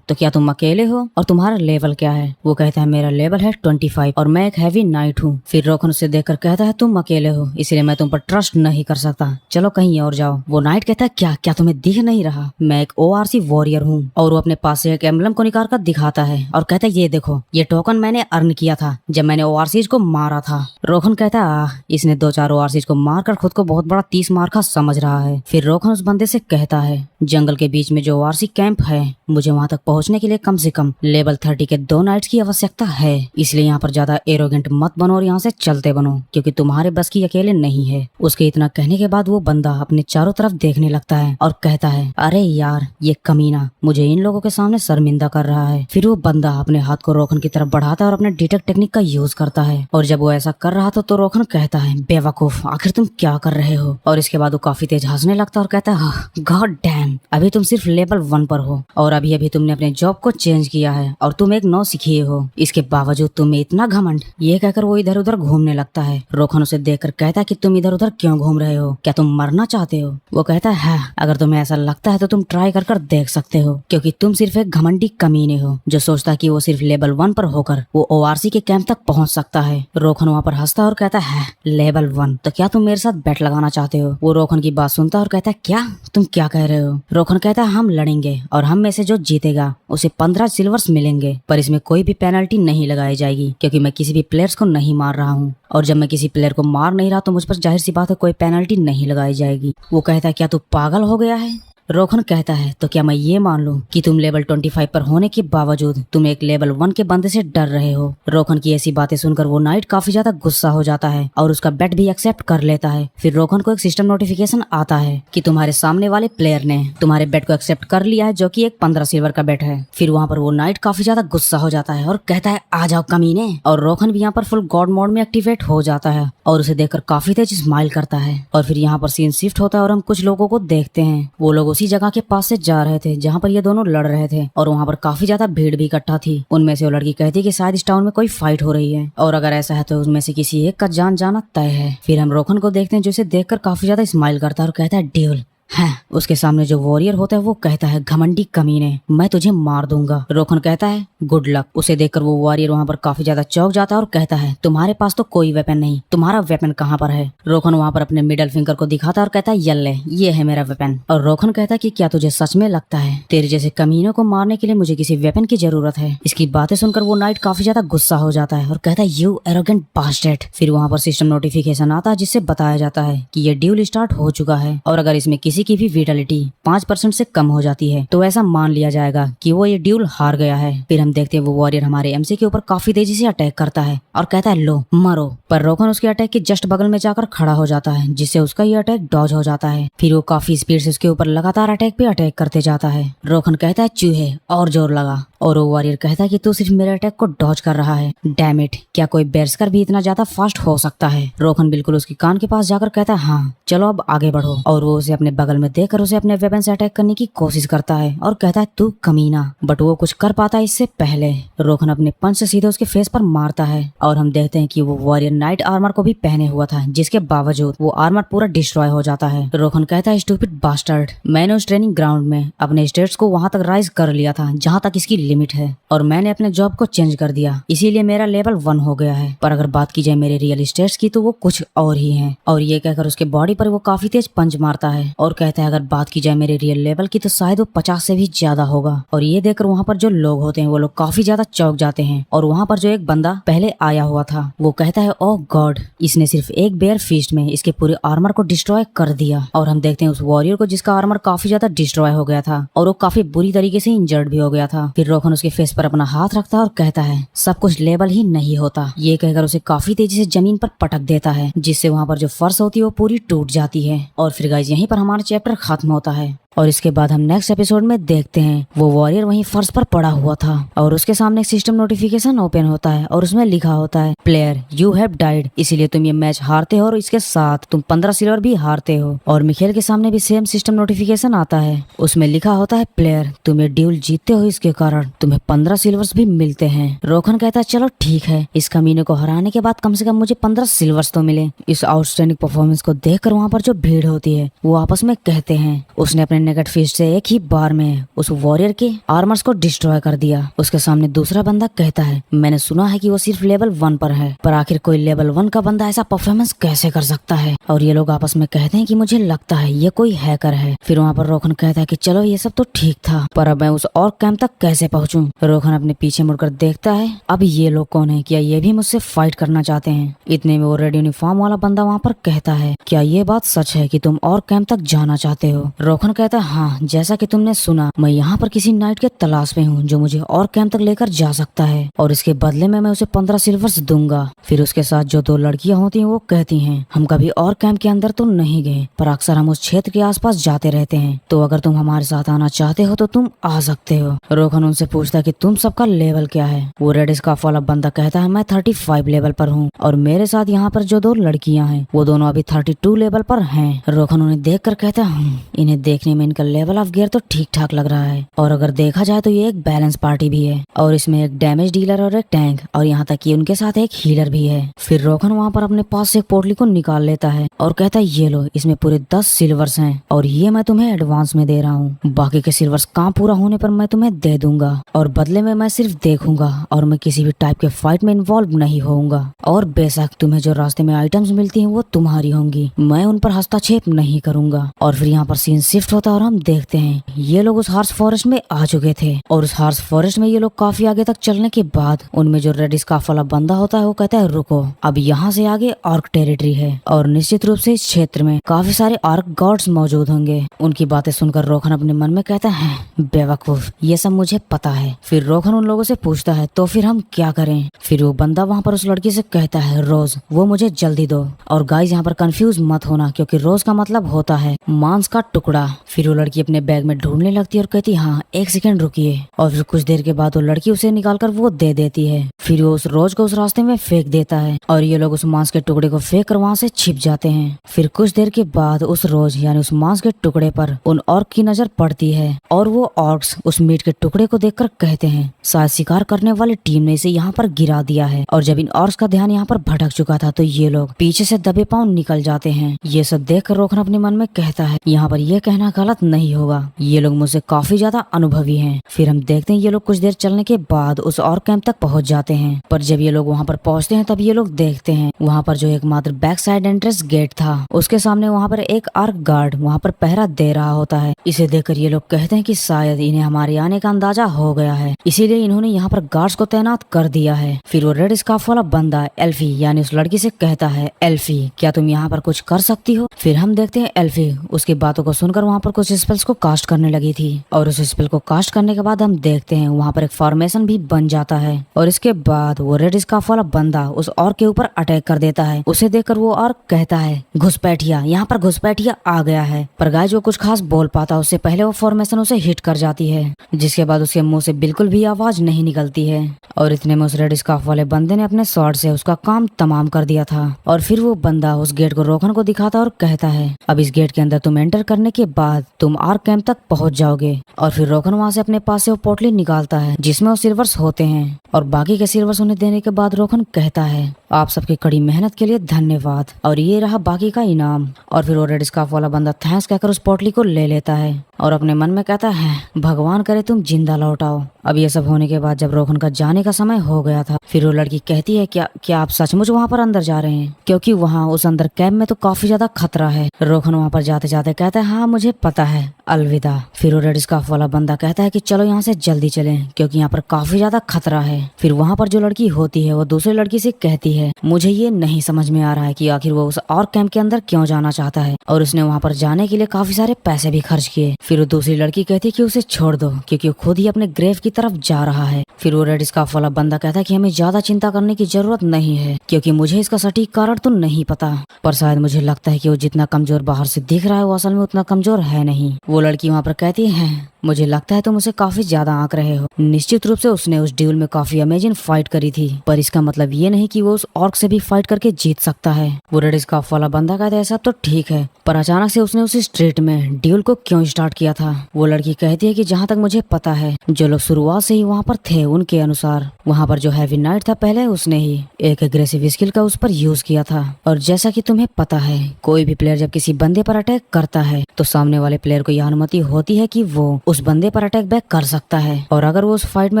तो क्या तुम अकेले हो और तुम्हारा लेवल क्या है? वो कहता है मेरा लेवल है 25 और मैं एक हैवी नाइट हूँ। फिर रोहन उसे देखकर कहता है तुम अकेले हो इसलिए मैं तुम पर ट्रस्ट नहीं कर सकता, चलो कहीं और जाओ। वो नाइट कहता है क्या तुम्हें दिख नहीं रहा, मैं एक ओआरसी वॉरियर हूँ। और वो अपने पास से एक एम्बलम को निकाल कर दिखाता है और कहता है ये देखो, ये टोकन मैंने अर्न किया था जब मैंने ओआरसीज को मारा था। रोहन कहता है इसने 2-4 ओआरसीज को मारकर खुद को बहुत बड़ा 30 मार का समझ रहा है। फिर रोहन उस बंदे से कहता है जंगल के बीच में जो ओआरसी कैंप है मुझे वहाँ तक पहुँचने के लिए कम से कम लेवल 30 के 2 नाइट्स की आवश्यकता है, इसलिए यहाँ पर ज्यादा एरोगेंट मत बनो और यहाँ से चलते बनो क्योंकि तुम्हारे बस की अकेले नहीं है। उसके इतना कहने के बाद वो बंदा अपने चारों तरफ देखने लगता है और कहता है अरे यार ये कमीना मुझे इन लोगों के सामने शर्मिंदा कर रहा है। फिर वो बंदा अपने हाथ को रोहन की तरफ बढ़ाता है और अपने डिटेक्ट टेक्निक का यूज करता है और जब वो ऐसा कर रहा था तो रोहन कहता है बेवकूफ, आखिर तुम क्या कर रहे हो। और इसके बाद वो काफी तेज हंसने लगता है और कहता है गॉड डैम, अभी तुम सिर्फ लेवल 1 पर हो और अभी अभी तुमने अपने जॉब को चेंज किया है और तुम एक नौ सीखिए हो, इसके बावजूद तुम्हें इतना घमंड। ये कहकर वो इधर उधर घूमने लगता है। रोखन उसे देखकर कहता है कि तुम इधर उधर क्यों घूम रहे हो, क्या तुम मरना चाहते हो। वो कहता है अगर तुम्हें ऐसा लगता है तो तुम ट्राई कर देख सकते हो, क्योंकि तुम सिर्फ एक घमंडी कमीने हो जो सोचता है कि वो सिर्फ लेवल 1 पर होकर वो ओआरसी के कैंप तक पहुंच सकता है। रोखन वहाँ पर हंसता और कहता है लेवल 1, तो क्या तुम मेरे साथ बेट लगाना चाहते हो। वो रोखन की बात सुनता और कहता है क्या तुम क्या कह रहे हो। रोखन कहता है हम लड़ेंगे और हम में से जो जीतेगा उसे 15 सिल्वर्स मिलेंगे, पर इसमें कोई भी पेनल्टी नहीं लगाई जाएगी क्योंकि मैं किसी भी प्लेयर्स को नहीं मार रहा हूँ, और जब मैं किसी प्लेयर को मार नहीं रहा तो मुझ पर जाहिर सी बात है कोई पेनल्टी नहीं लगाई जाएगी। वो कहता है क्या तू पागल हो गया है। रोखन कहता है तो क्या मैं ये मान लूं कि तुम लेवल 25 पर होने के बावजूद तुम एक लेवल 1 के बंदे से डर रहे हो। रोखन की ऐसी बातें सुनकर वो नाइट काफी ज्यादा गुस्सा हो जाता है और उसका बेट भी एक्सेप्ट कर लेता है। फिर रोखन को एक सिस्टम नोटिफिकेशन आता है कि तुम्हारे सामने वाले प्लेयर ने तुम्हारे बेट को एक्सेप्ट कर लिया है, जो कि एक 15 सिल्वर का बेट है। फिर वहाँ पर वो नाइट काफी ज्यादा गुस्सा हो जाता है और कहता है आ जाओ कमीने। और रोखन भी यहाँ पर फुल गॉड मोड में एक्टिवेट हो जाता है और उसे देखकर काफी तेज स्माइल करता है। और फिर यहाँ पर सीन शिफ्ट होता है और हम कुछ लोगों को देखते हैं। वो लोग उसी जगह के पास से जा रहे थे जहाँ पर ये दोनों लड़ रहे थे और वहाँ पर काफी ज्यादा भीड़ भी इकट्ठा थी। उनमें से वो लड़की कहती है कि शायद इस टाउन में कोई फाइट हो रही है और अगर ऐसा है तो उसमें से किसी एक का जान जाना तय है। फिर हम रोखन को देखते हैं जो इसे देखकर काफी ज्यादा स्माइल करता है और कहता है ड्यूल है। उसके सामने जो वॉरियर होता है वो कहता है घमंडी कमीने, मैं तुझे मार दूंगा। रोखन कहता है गुड लक। उसे देखकर वो वॉरियर वहाँ पर काफी ज्यादा चौंक जाता है और कहता है तुम्हारे पास तो कोई वेपन नहीं, तुम्हारा वेपन कहाँ पर है। रोखन वहाँ पर अपने मिडल फिंगर को दिखाता है और कहता है यल्ले ये है मेरा वेपन। और रोखन कहता है कि क्या तुझे सच में लगता है तेरे जैसे कमीनों को मारने के लिए मुझे किसी वेपन की जरूरत है। इसकी बातें सुनकर वो नाइट काफी ज्यादा गुस्सा हो जाता है और कहता है यू एरोगेंट बास्टर्ड। फिर वहाँ पर सिस्टम नोटिफिकेशन आता है जिससे बताया जाता है कि ये ड्यूल स्टार्ट हो चुका है और अगर इसमें किसी की भी विटलिटी 5% से कम हो जाती है तो ऐसा मान लिया जाएगा कि वो ये ड्यूल हार गया है। फिर हम देखते हैं वो वॉरियर हमारे एमसी के ऊपर काफी तेजी से अटैक करता है और कहता है लो मरो, पर रोखन उसके अटैक के जस्ट बगल में जाकर खड़ा हो जाता है जिससे उसका ये अटैक डॉज हो जाता है। फिर वो काफी स्पीड से उसके ऊपर लगातार अटैक पे अटैक करते जाता है। रोखन कहता है चूहे और जोर लगा, और वो वॉरियर कहता है कि तू सिर्फ मेरे अटैक को डॉज कर रहा है। डैम इट, क्या कोई बेर्सकर भी इतना ज्यादा फास्ट हो सकता है। रोखन बिल्कुल उसके कान के पास जाकर कहता है हाँ चलो अब आगे बढ़ो, और वो उसे अपने बगल में देखकर उसे अपने वेपन से अटैक करने की कोशिश करता है और कहता है तू कमीना, बट वो कुछ कर पाता है इससे पहले। रोखन अपने पंच से सीधे उसके फेस पर मारता है और हम देखते हैं कि वो वॉरियर नाइट आर्मर को भी पहने हुआ था, जिसके बावजूद वो आर्मर पूरा डिस्ट्रॉय हो जाता है। रोखन कहता है स्टूपिड बास्टर्ड, मैंने उस ट्रेनिंग ग्राउंड में अपने स्टेट्स को वहां तक राइज कर लिया था जहां तक इसकी लिमिट है, और मैंने अपने जॉब को चेंज कर दिया, इसीलिए मेरा लेवल 1 हो गया है। पर अगर बात की जाए मेरे रियल स्टेट्स की तो वो कुछ और ही हैं। और ये कहकर उसके बॉडी पर वो काफी तेज पंच मारता है और कहता है अगर बात की जाए मेरे रियल लेवल की तो शायद वो 50 से भी ज्यादा होगा। और ये देखकर वहाँ पर जो लोग होते हैं वो लोग काफी ज्यादा चौंक जाते हैं। और वहाँ पर जो एक बंदा पहले आया हुआ था वो कहता है ओह गॉड, इसने सिर्फ एक बेयर फीस्ट में इसके पूरे आर्मर को डिस्ट्रॉय कर दिया। और हम देखते हैं उस वॉरियर को जिसका आर्मर काफी ज्यादा डिस्ट्रॉय हो गया था और वो काफी बुरी तरीके से इंजर्ड भी हो गया था। फिर रोखन उसके फेस पर अपना हाथ रखता है और कहता है सब कुछ लेवल ही नहीं होता। ये कहकर उसे काफी तेजी से जमीन पर पटक देता है जिससे वहाँ पर जो फर्श होती है वो पूरी टूट जाती है। और फिर गाइस यहीं पर हमारा चैप्टर खत्म होता है। और इसके बाद हम नेक्स्ट एपिसोड में देखते हैं वो वॉरियर वहीं फर्श पर पड़ा हुआ था और उसके सामने एक सिस्टम नोटिफिकेशन ओपन होता है और उसमें लिखा होता है प्लेयर यू हैव डाइड, इसीलिए तुम ये मैच हारते हो और इसके साथ तुम 15 सिल्वर भी हारते हो। और मिखेल के सामने भी सेम सिस्टम नोटिफिकेशन आता है, उसमें लिखा होता है प्लेयर तुम ये ड्यूल जीतते हो, इसके कारण तुम्हें 15 सिल्वर्स भी मिलते हैं। रोखन कहता है चलो ठीक है, इस कमीने को हराने के बाद कम से कम मुझे 15 सिल्वर्स तो मिले। इस आउटस्टैंडिंग परफॉर्मेंस को देखकर वहाँ पर जो भीड़ होती है वो आपस में कहते हैं उसने अपने नेगेट फिस्ट से एक ही बार में उस वॉरियर के आर्मर्स को डिस्ट्रॉय कर दिया। उसके सामने दूसरा बंदा कहता है मैंने सुना है कि वो सिर्फ लेवल 1 पर है, पर आखिर कोई लेवल 1 का बंदा ऐसा परफॉर्मेंस कैसे कर सकता है। और ये लोग आपस में कहते हैं कि मुझे लगता है ये कोई हैकर है। फिर वहाँ पर रोखन कहता है कि चलो ये सब तो ठीक था, पर अब मैं उस और कैंप तक कैसे पहुँचूं। रोखन अपने पीछे मुड़कर देखता है अब ये लोग कौन है, क्या ये भी मुझसे फाइट करना चाहते हैं। इतने में वो रेड यूनिफॉर्म वाला बंदा वहाँ पर कहता है क्या ये बात सच है कि तुम और कैंप तक जाना चाहते हो। रोखन कहता कहता है हाँ, जैसा कि तुमने सुना, मैं यहाँ पर किसी नाइट के तलाश में हूँ जो मुझे और कैंप तक लेकर जा सकता है और इसके बदले में मैं उसे 15 सिल्वर्स दूंगा। फिर उसके साथ जो 2 लड़कियां होती हैं वो कहती हैं हम कभी और कैंप के अंदर तो नहीं गए, पर अक्सर हम उस क्षेत्र के आसपास जाते रहते हैं, तो अगर तुम हमारे साथ आना चाहते हो तो तुम आ सकते हो। रोहन उनसे पूछता है कि तुम सबका लेवल क्या है। वो रेड स्कार्फ वाला बंदा कहता है मैं 35 लेवल पर हूँ और मेरे साथ यहाँ पर जो 2 लड़कियां हैं वो दोनों अभी 32 लेवल पर हैं। रोहन उन्हें देख कर कहता है इन्हें देखने में इनका लेवल ऑफ गियर तो ठीक ठाक लग रहा है और अगर देखा जाए तो ये एक बैलेंस पार्टी भी है और इसमें एक डैमेज डीलर और एक टैंक और यहाँ तक कि उनके साथ एक हीलर भी है। फिर रोहन वहाँ पर अपने पास से एक पोटली को निकाल लेता है और कहता है ये लो, इसमें पूरे 10 सिल्वर्स हैं और ये मैं तुम्हें एडवांस में दे रहा हूँ। बाकी के सिल्वर्स काम पूरा होने पर मैं तुम्हें दे दूंगा और बदले में मैं सिर्फ देखूंगा और मैं किसी भी टाइप के फाइट में इन्वॉल्व नहीं होऊंगा और बेशक तुम्हें जो रास्ते में आइटम्स मिलती हैं वो तुम्हारी होंगी, मैं उन पर हस्तक्षेप नहीं करूंगा। और फिर यहाँ पर सीन शिफ्ट होता है और हम देखते हैं ये लोग उस हार्स फॉरेस्ट में आ चुके थे और उस हार्स फॉरेस्ट में ये लोग काफी आगे तक चलने के बाद उनमें जो रेड स्कार्फ वाला बंदा होता है वो कहता है रुको, अब यहाँ से आगे आर्क टेरिटरी है और निश्चित रूप से इस क्षेत्र में काफी सारे आर्क गॉड्स मौजूद होंगे। उनकी बातें सुनकर रोहन अपने मन में कहता है बेवकूफ, ये सब मुझे पता है। फिर रोहन उन लोगों से पूछता है तो फिर हम क्या करें। फिर वो बंदा वहाँ पर उस लड़की से कहता है रोज वो मुझे जल्दी दो। और गाइस यहाँ पर कंफ्यूज मत होना क्योंकि रोज का मतलब होता है मांस का टुकड़ा। फिर वो लड़की अपने बैग में ढूंढने लगती है और कहती है हाँ 1 सेकंड रुकिए और फिर कुछ देर के बाद वो लड़की उसे निकालकर वो दे देती है। फिर वो उस रोज को उस रास्ते में फेंक देता है और ये लोग उस मांस के टुकड़े को फेंक कर वहाँ से छिप जाते हैं। फिर कुछ देर के बाद उस रोज यानी उस मांस के टुकड़े पर उन ऑर्क की नजर पड़ती है और वो ऑर्क्स उस मीट के टुकड़े को देखकर कहते हैं शायद शिकार करने वाली टीम ने इसे यहाँ पर गिरा दिया है। और जब इन ऑर्क्स का ध्यान यहाँ पर भटक चुका था तो ये लोग पीछे से दबे पांव निकल जाते हैं। ये सब देख कर रोहन अपने मन में कहता है यहाँ पर यह कहना गलत नहीं होगा, ये लोग मुझसे काफी ज्यादा अनुभवी हैं। फिर हम देखते हैं ये लोग कुछ देर चलने के बाद उस और कैंप तक पहुंच जाते हैं, पर जब ये लोग वहाँ पर पहुंचते हैं तब ये लोग देखते हैं वहाँ पर जो एकमात्र बैक साइड एंट्रेंस गेट था उसके सामने वहाँ पर एक आर्क गार्ड वहाँ पर पहरा दे रहा होता है। इसे देखकर ये लोग कहते हैं कि शायद इन्हें हमारे आने का अंदाजा हो गया है, इसीलिए इन्होंने यहाँ पर गार्ड्स को तैनात कर दिया है। फिर वो रेड स्कार्फ वाला बंदा एल्फी यानी उस लड़की से कहता है एल्फी क्या तुम यहाँ पर कुछ कर सकती हो। फिर हम देखते हैं एल्फी उसकी बातों को सुनकर वहाँ पर कुछ स्पेल्स को कास्ट करने लगी थी और उस स्पेल को कास्ट करने के बाद हम देखते हैं वहाँ पर एक फॉर्मेशन भी बन जाता है और इसके बाद वो रेड स्कार्फ वाला बंदा उस ऑर्क के ऊपर अटैक कर देता है। उसे देखकर वो ऑर्क कहता है घुसपैठिया, यहाँ पर घुसपैठिया आ गया है। पर गाइस वो कुछ खास बोल पाता उससे पहले वो फॉर्मेशन उसे हिट कर जाती है जिसके बाद उसके मुंह से बिल्कुल भी आवाज नहीं निकलती है और इतने में उस रेड स्कार्फ वाले बंदे ने अपने शॉट से उसका काम तमाम कर दिया था। और फिर वो बंदा उस गेट को रोहन को दिखाता और कहता है अब इस गेट के अंदर तुम एंटर करने के बाद तुम आर्क कैंप तक पहुंच जाओगे। और फिर रोहन वहाँ से अपने पास से वो पोटली निकालता है जिसमें वो सिल्वर्स होते हैं और बाकी के सिल्वर्स उन्हें देने के बाद रोहन कहता है आप सबकी कड़ी मेहनत के लिए धन्यवाद और ये रहा बाकी का इनाम। और फिर वो रेड स्कार्फ वाला बंदा थैंक्स कहकर उस पोटली को ले लेता है और अपने मन में कहता है भगवान करे तुम जिंदा लौट आओ। अब ये सब होने के बाद जब रोहन का जाने का समय हो गया था फिर वो लड़की कहती है क्या आप सचमुच वहाँ पर अंदर जा रहे हैं, क्योंकि वहाँ उस अंदर कैंप में तो काफी ज्यादा खतरा है। रोहन वहाँ पर जाते जाते कहता है हाँ मुझे पता है, अलविदा। फिर वो रेड स्कार्फ वाला बंदा कहता है कि चलो यहाँ से जल्दी चलें क्योंकि यहाँ पर काफी ज्यादा खतरा है। फिर वहाँ पर जो लड़की होती है वो दूसरी लड़की से कहती है मुझे ये नहीं समझ में आ रहा है कि आखिर वो उस और कैंप के अंदर क्यों जाना चाहता है और उसने वहाँ पर जाने के लिए काफी सारे पैसे भी खर्च किए। फिर वो दूसरी लड़की कहती है कि उसे छोड़ दो क्योंकि वो खुद ही अपने ग्रेव की तरफ जा रहा है। फिर वो रेड स्कार्फ वाला बंदा कहता है कि हमें ज्यादा चिंता करने की जरूरत नहीं है क्योंकि मुझे इसका सटीक कारण तो नहीं पता, पर शायद मुझे लगता है कि वो जितना कमजोर बाहर से दिख रहा है वो असल में उतना कमजोर है नहीं। वो लड़की वहाँ पर कहती है मुझे लगता है तुम उसे काफी ज्यादा आंक रहे हो। निश्चित रूप से उसने उस ड्यूल में काफी अमेजिंग फाइट करी थी, पर इसका मतलब ये नहीं कि वो उस ऑर्क से भी फाइट करके जीत सकता है। वो रेड स्कार्फ वाला बंदा कहता है ऐसा तो ठीक है, पर अचानक से उसने उस स्ट्रीट में ड्यूल को क्यों स्टार्ट किया था। वो लड़की कहती है कि जहाँ तक मुझे पता है जो लोग शुरुआत से ही वहाँ पर थे उनके अनुसार वहाँ पर जो हैवी नाइट था पहले उसने ही एक एग्रेसिव स्किल का उस पर यूज किया था। और जैसा कि तुम्हें पता है कोई भी प्लेयर जब किसी बंदे पर अटैक करता है तो सामने वाले प्लेयर को यह अनुमति होती है कि वो उस बंदे पर अटैक बैक कर सकता है, और अगर वो उस फाइट में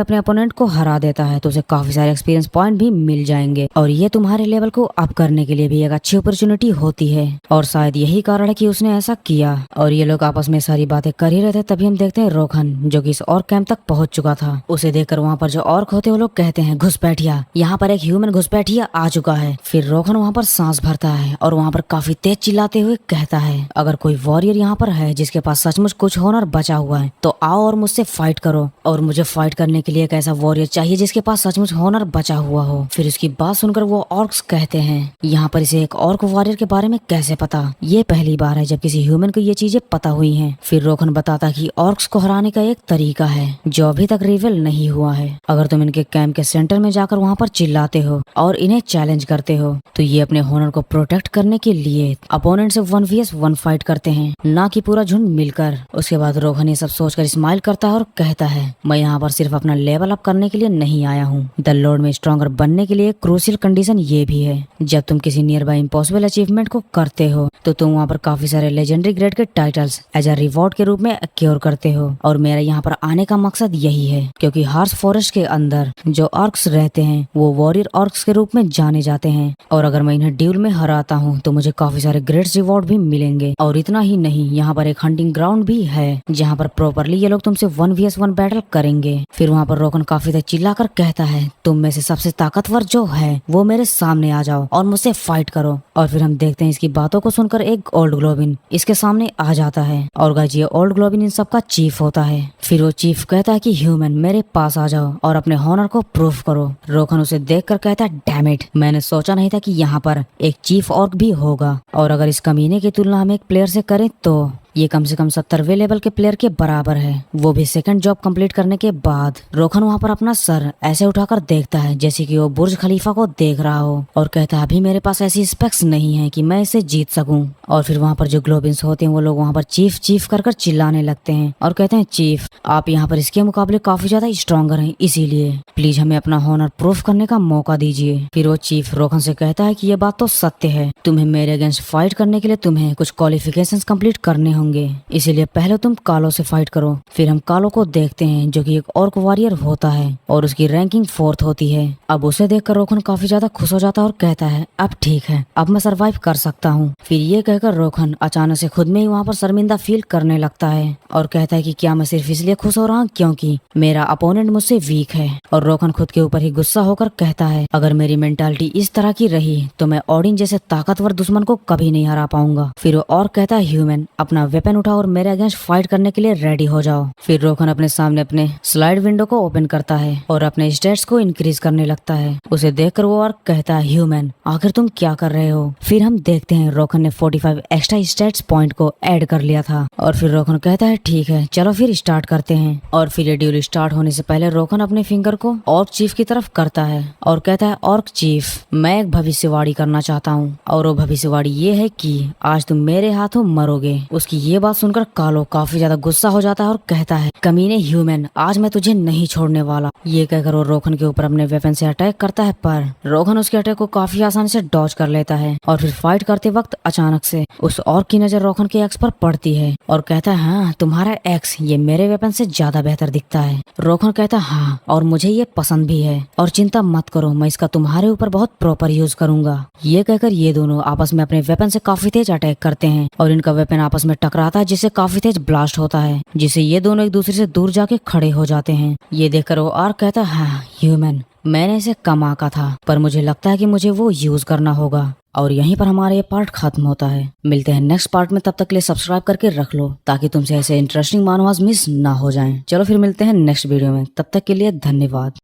अपने अपोनेंट को हरा देता है तो उसे काफी सारे एक्सपीरियंस पॉइंट भी मिल जाएंगे, और ये तुम्हारे लेवल को अप करने के लिए भी एक अच्छी अपॉर्चुनिटी होती है। और शायद यही कारण है कि उसने ऐसा किया। और ये लोग आपस में सारी बातें कर ही रहे थे, तभी हम देखते हैं रोखन जो कि इस और कैंप तक पहुंच चुका था। उसे देखकर वहाँ पर जो ऑर्क होते हैं वो लोग कहते हैं घुसपैठिया, यहाँ पर एक ह्यूमन घुसपैठिया आ चुका है। फिर रोखन वहाँ पर सांस भरता है और वहाँ पर काफी तेज चिल्लाते हुए कहता है, अगर कोई वॉरियर यहाँ पर है जिसके पास सचमुच कुछ होनर बचा हुआ है तो आओ और मुझसे फाइट करो। और मुझे फाइट करने के लिए एक ऐसा वॉरियर चाहिए जिसके पास सचमुच होनर बचा हुआ हो। फिर उसकी बात सुनकर वो ऑर्क्स कहते हैं, यहाँ पर इसे एक ऑर्क वॉरियर के बारे में कैसे पता? ये पहली बार है जब किसी ह्यूमन को ये चीजें पता हुई हैं। फिर रोखन बताता कि ऑर्क्स को हराने का एक तरीका है जो अभी तक रिवील नहीं हुआ है। अगर तुम इनके कैंप के सेंटर में जाकर वहाँ पर चिल्लाते हो और इन्हें चैलेंज करते हो तो ये अपने होनर को प्रोटेक्ट करने के लिए अपोनेंट से 1vs1 फाइट करते हैं, ना कि पूरा झुंड मिलकर। उसके बाद रोहन ये सब सोचकर स्माइल करता है और कहता है, मैं यहाँ पर सिर्फ अपना लेवल अप करने के लिए नहीं आया हूँ। द लॉर्ड में स्ट्रॉन्गर बनने के लिए एक क्रूशियल कंडीशन ये भी है, जब तुम किसी नियर बाय इम्पॉसिबल अचीवमेंट को करते हो तो तुम वहाँ पर काफी सारे लेजेंडरी ग्रेड के टाइटल्स एज अ रिवॉर्ड के रूप में एक्योर करते हो। और मेरा यहाँ पर आने का मकसद यही है, क्योंकि हार्स फॉरेस्ट के अंदर जो ऑर्क्स रहते हैं वो वॉरियर ऑर्क्स के रूप में जाने जाते हैं, और अगर मैं इन्हें ड्यूल में हराता हूँ तो मुझे काफी सारे ग्रेड्स रिवॉर्ड भी मिलेंगे। और इतना ही नहीं, यहाँ पर एक हंटिंग ग्राउंड भी है जहाँ पर प्रॉपरली ये लोग तुमसे 1vs1 बैटल करेंगे। फिर वहाँ पर रोकन काफी देर चिल्लाकर कहता है, तुम में से सबसे ताकतवर जो है वो मेरे सामने आ जाओ और मुझसे फाइट करो। और फिर हम देखते हैं इसकी बातों को सुनकर एक ओल्ड ग्लोबिन इसके सामने आ जाता है, और गाइस ये ओल्ड ग्लोबिन इन सबका चीफ होता है। फिर वो चीफ कहता है कि ह्यूमन मेरे पास आ जाओ और अपने हॉनर को प्रूफ करो। रोकन उसे देखकर कहता है, डैम इट, मैंने सोचा नहीं था कि यहाँ पर एक चीफ ऑर्क भी होगा, और अगर इस कमीने की तुलना हम एक प्लेयर से करें तो ये कम से कम 70वें लेवल के प्लेयर के बराबर है, वो भी सेकंड जॉब कंप्लीट करने के बाद। रोखन वहाँ पर अपना सर ऐसे उठाकर देखता है जैसे कि वो बुर्ज खलीफा को देख रहा हो, और कहता है, अभी मेरे पास ऐसी स्पेक्स नहीं है कि मैं इसे जीत सकूं। और फिर वहाँ पर जो ग्लोबिन्स होते हैं वो लोग वहाँ पर चीफ चीफ कर चिल्लाने लगते हैं और कहते हैं, चीफ आप यहाँ पर इसके मुकाबले काफी ज्यादा स्ट्रॉन्गर हैं, इसीलिए प्लीज हमें अपना हॉनर प्रूफ करने का मौका दीजिए। फिर वो चीफ रोखन से कहता है कि ये बात तो सत्य है, तुम्हें मेरे अगेंस्ट फाइट करने के लिए तुम्हें कुछ क्वालिफिकेशंस कंप्लीट करने होंगे, इसीलिए पहले तुम कालो से फाइट करो। फिर हम कालो को देखते हैं जो कि एक ऑर्क वॉरियर होता है और उसकी रैंकिंग 4th होती है। अब उसे देखकर रोखन काफी ज्यादा खुश हो जाता है और कहता है, अब ठीक है, अब मैं सरवाइव कर सकता हूँ। फिर ये कहकर रोखन अचानक से खुद में ही वहाँ पर शर्मिंदा फील करने लगता है और कहता है कि क्या मैं सिर्फ इसलिए खुश हो रहा हूँ क्योंकि मेरा अपोनेंट मुझसे वीक है। और रोखन खुद के ऊपर ही गुस्सा होकर कहता है, अगर मेरी मेंटालिटी इस तरह की रही तो मैं ऑडिन जैसे ताकतवर दुश्मन को कभी नहीं हरा पाऊंगा। फिर वो और कहता है, ह्यूमन अपना वेपन उठाओ और मेरे अगेंस्ट फाइट करने के लिए रेडी हो जाओ। फिर रोखन अपने सामने अपने स्लाइड विंडो को ओपन करता है और अपने स्टेट्स को इंक्रीज करने लगता है। उसे देखकर वो और कहता है, ह्यूमन आखिर तुम क्या कर रहे हो? फिर हम देखते हैं रोखन ने 45 एक्स्ट्रा स्टेट्स पॉइंट को ऐड कर लिया था। और फिर रोखन कहता है, ठीक है चलो फिर स्टार्ट करते हैं। और फिर ये ड्यूल स्टार्ट होने से पहले रोखन अपने फिंगर को ऑर्क चीफ की तरफ करता है और कहता है, ऑर्क चीफ मैं एक भविष्यवाणी करना चाहता हूँ, और वो भविष्यवाणी ये है कि आज तुम मेरे हाथों मरोगे। उसकी ये बात सुनकर कालो काफी ज्यादा गुस्सा हो जाता है और कहता है, कमीने ह्यूमन आज मैं तुझे नहीं छोड़ने वाला। ये कहकर वो रोखन के ऊपर अपने वेपन से अटैक करता है, पर रोखन उसके अटैक को काफी आसानी से डॉज कर लेता है। और फिर फाइट करते वक्त अचानक से उस ऑर्क की नजर रोखन के एक्स पर पड़ती है और कहता है, हाँ तुम्हारा एक्स ये मेरे वेपन से ज्यादा बेहतर दिखता है। रोखन कहता है, हाँ और मुझे ये पसंद भी है, और चिंता मत करो मैं इसका तुम्हारे ऊपर बहुत प्रॉपर यूज करूंगा। ये कहकर ये दोनों आपस में अपने वेपन से काफी तेज अटैक करते हैं और इनका वेपन आपस में टकराता है जिससे काफी तेज ब्लास्ट होता है, जिससे ये दोनों एक दूसरे से दूर जाके खड़े हो जाते हैं। ये देखकर वो आर्क कहता है, हाँ ह्यूमन मैंने इसे कम आंका था, पर मुझे लगता है कि मुझे वो यूज करना होगा। और यहीं पर हमारा ये पार्ट खत्म होता है। मिलते हैं नेक्स्ट पार्ट में, तब तक के लिए सब्सक्राइब करके रख लो ताकि तुमसे ऐसे इंटरेस्टिंग मानवास मिस ना हो जाएं। चलो फिर मिलते हैं नेक्स्ट वीडियो में, तब तक के लिए धन्यवाद।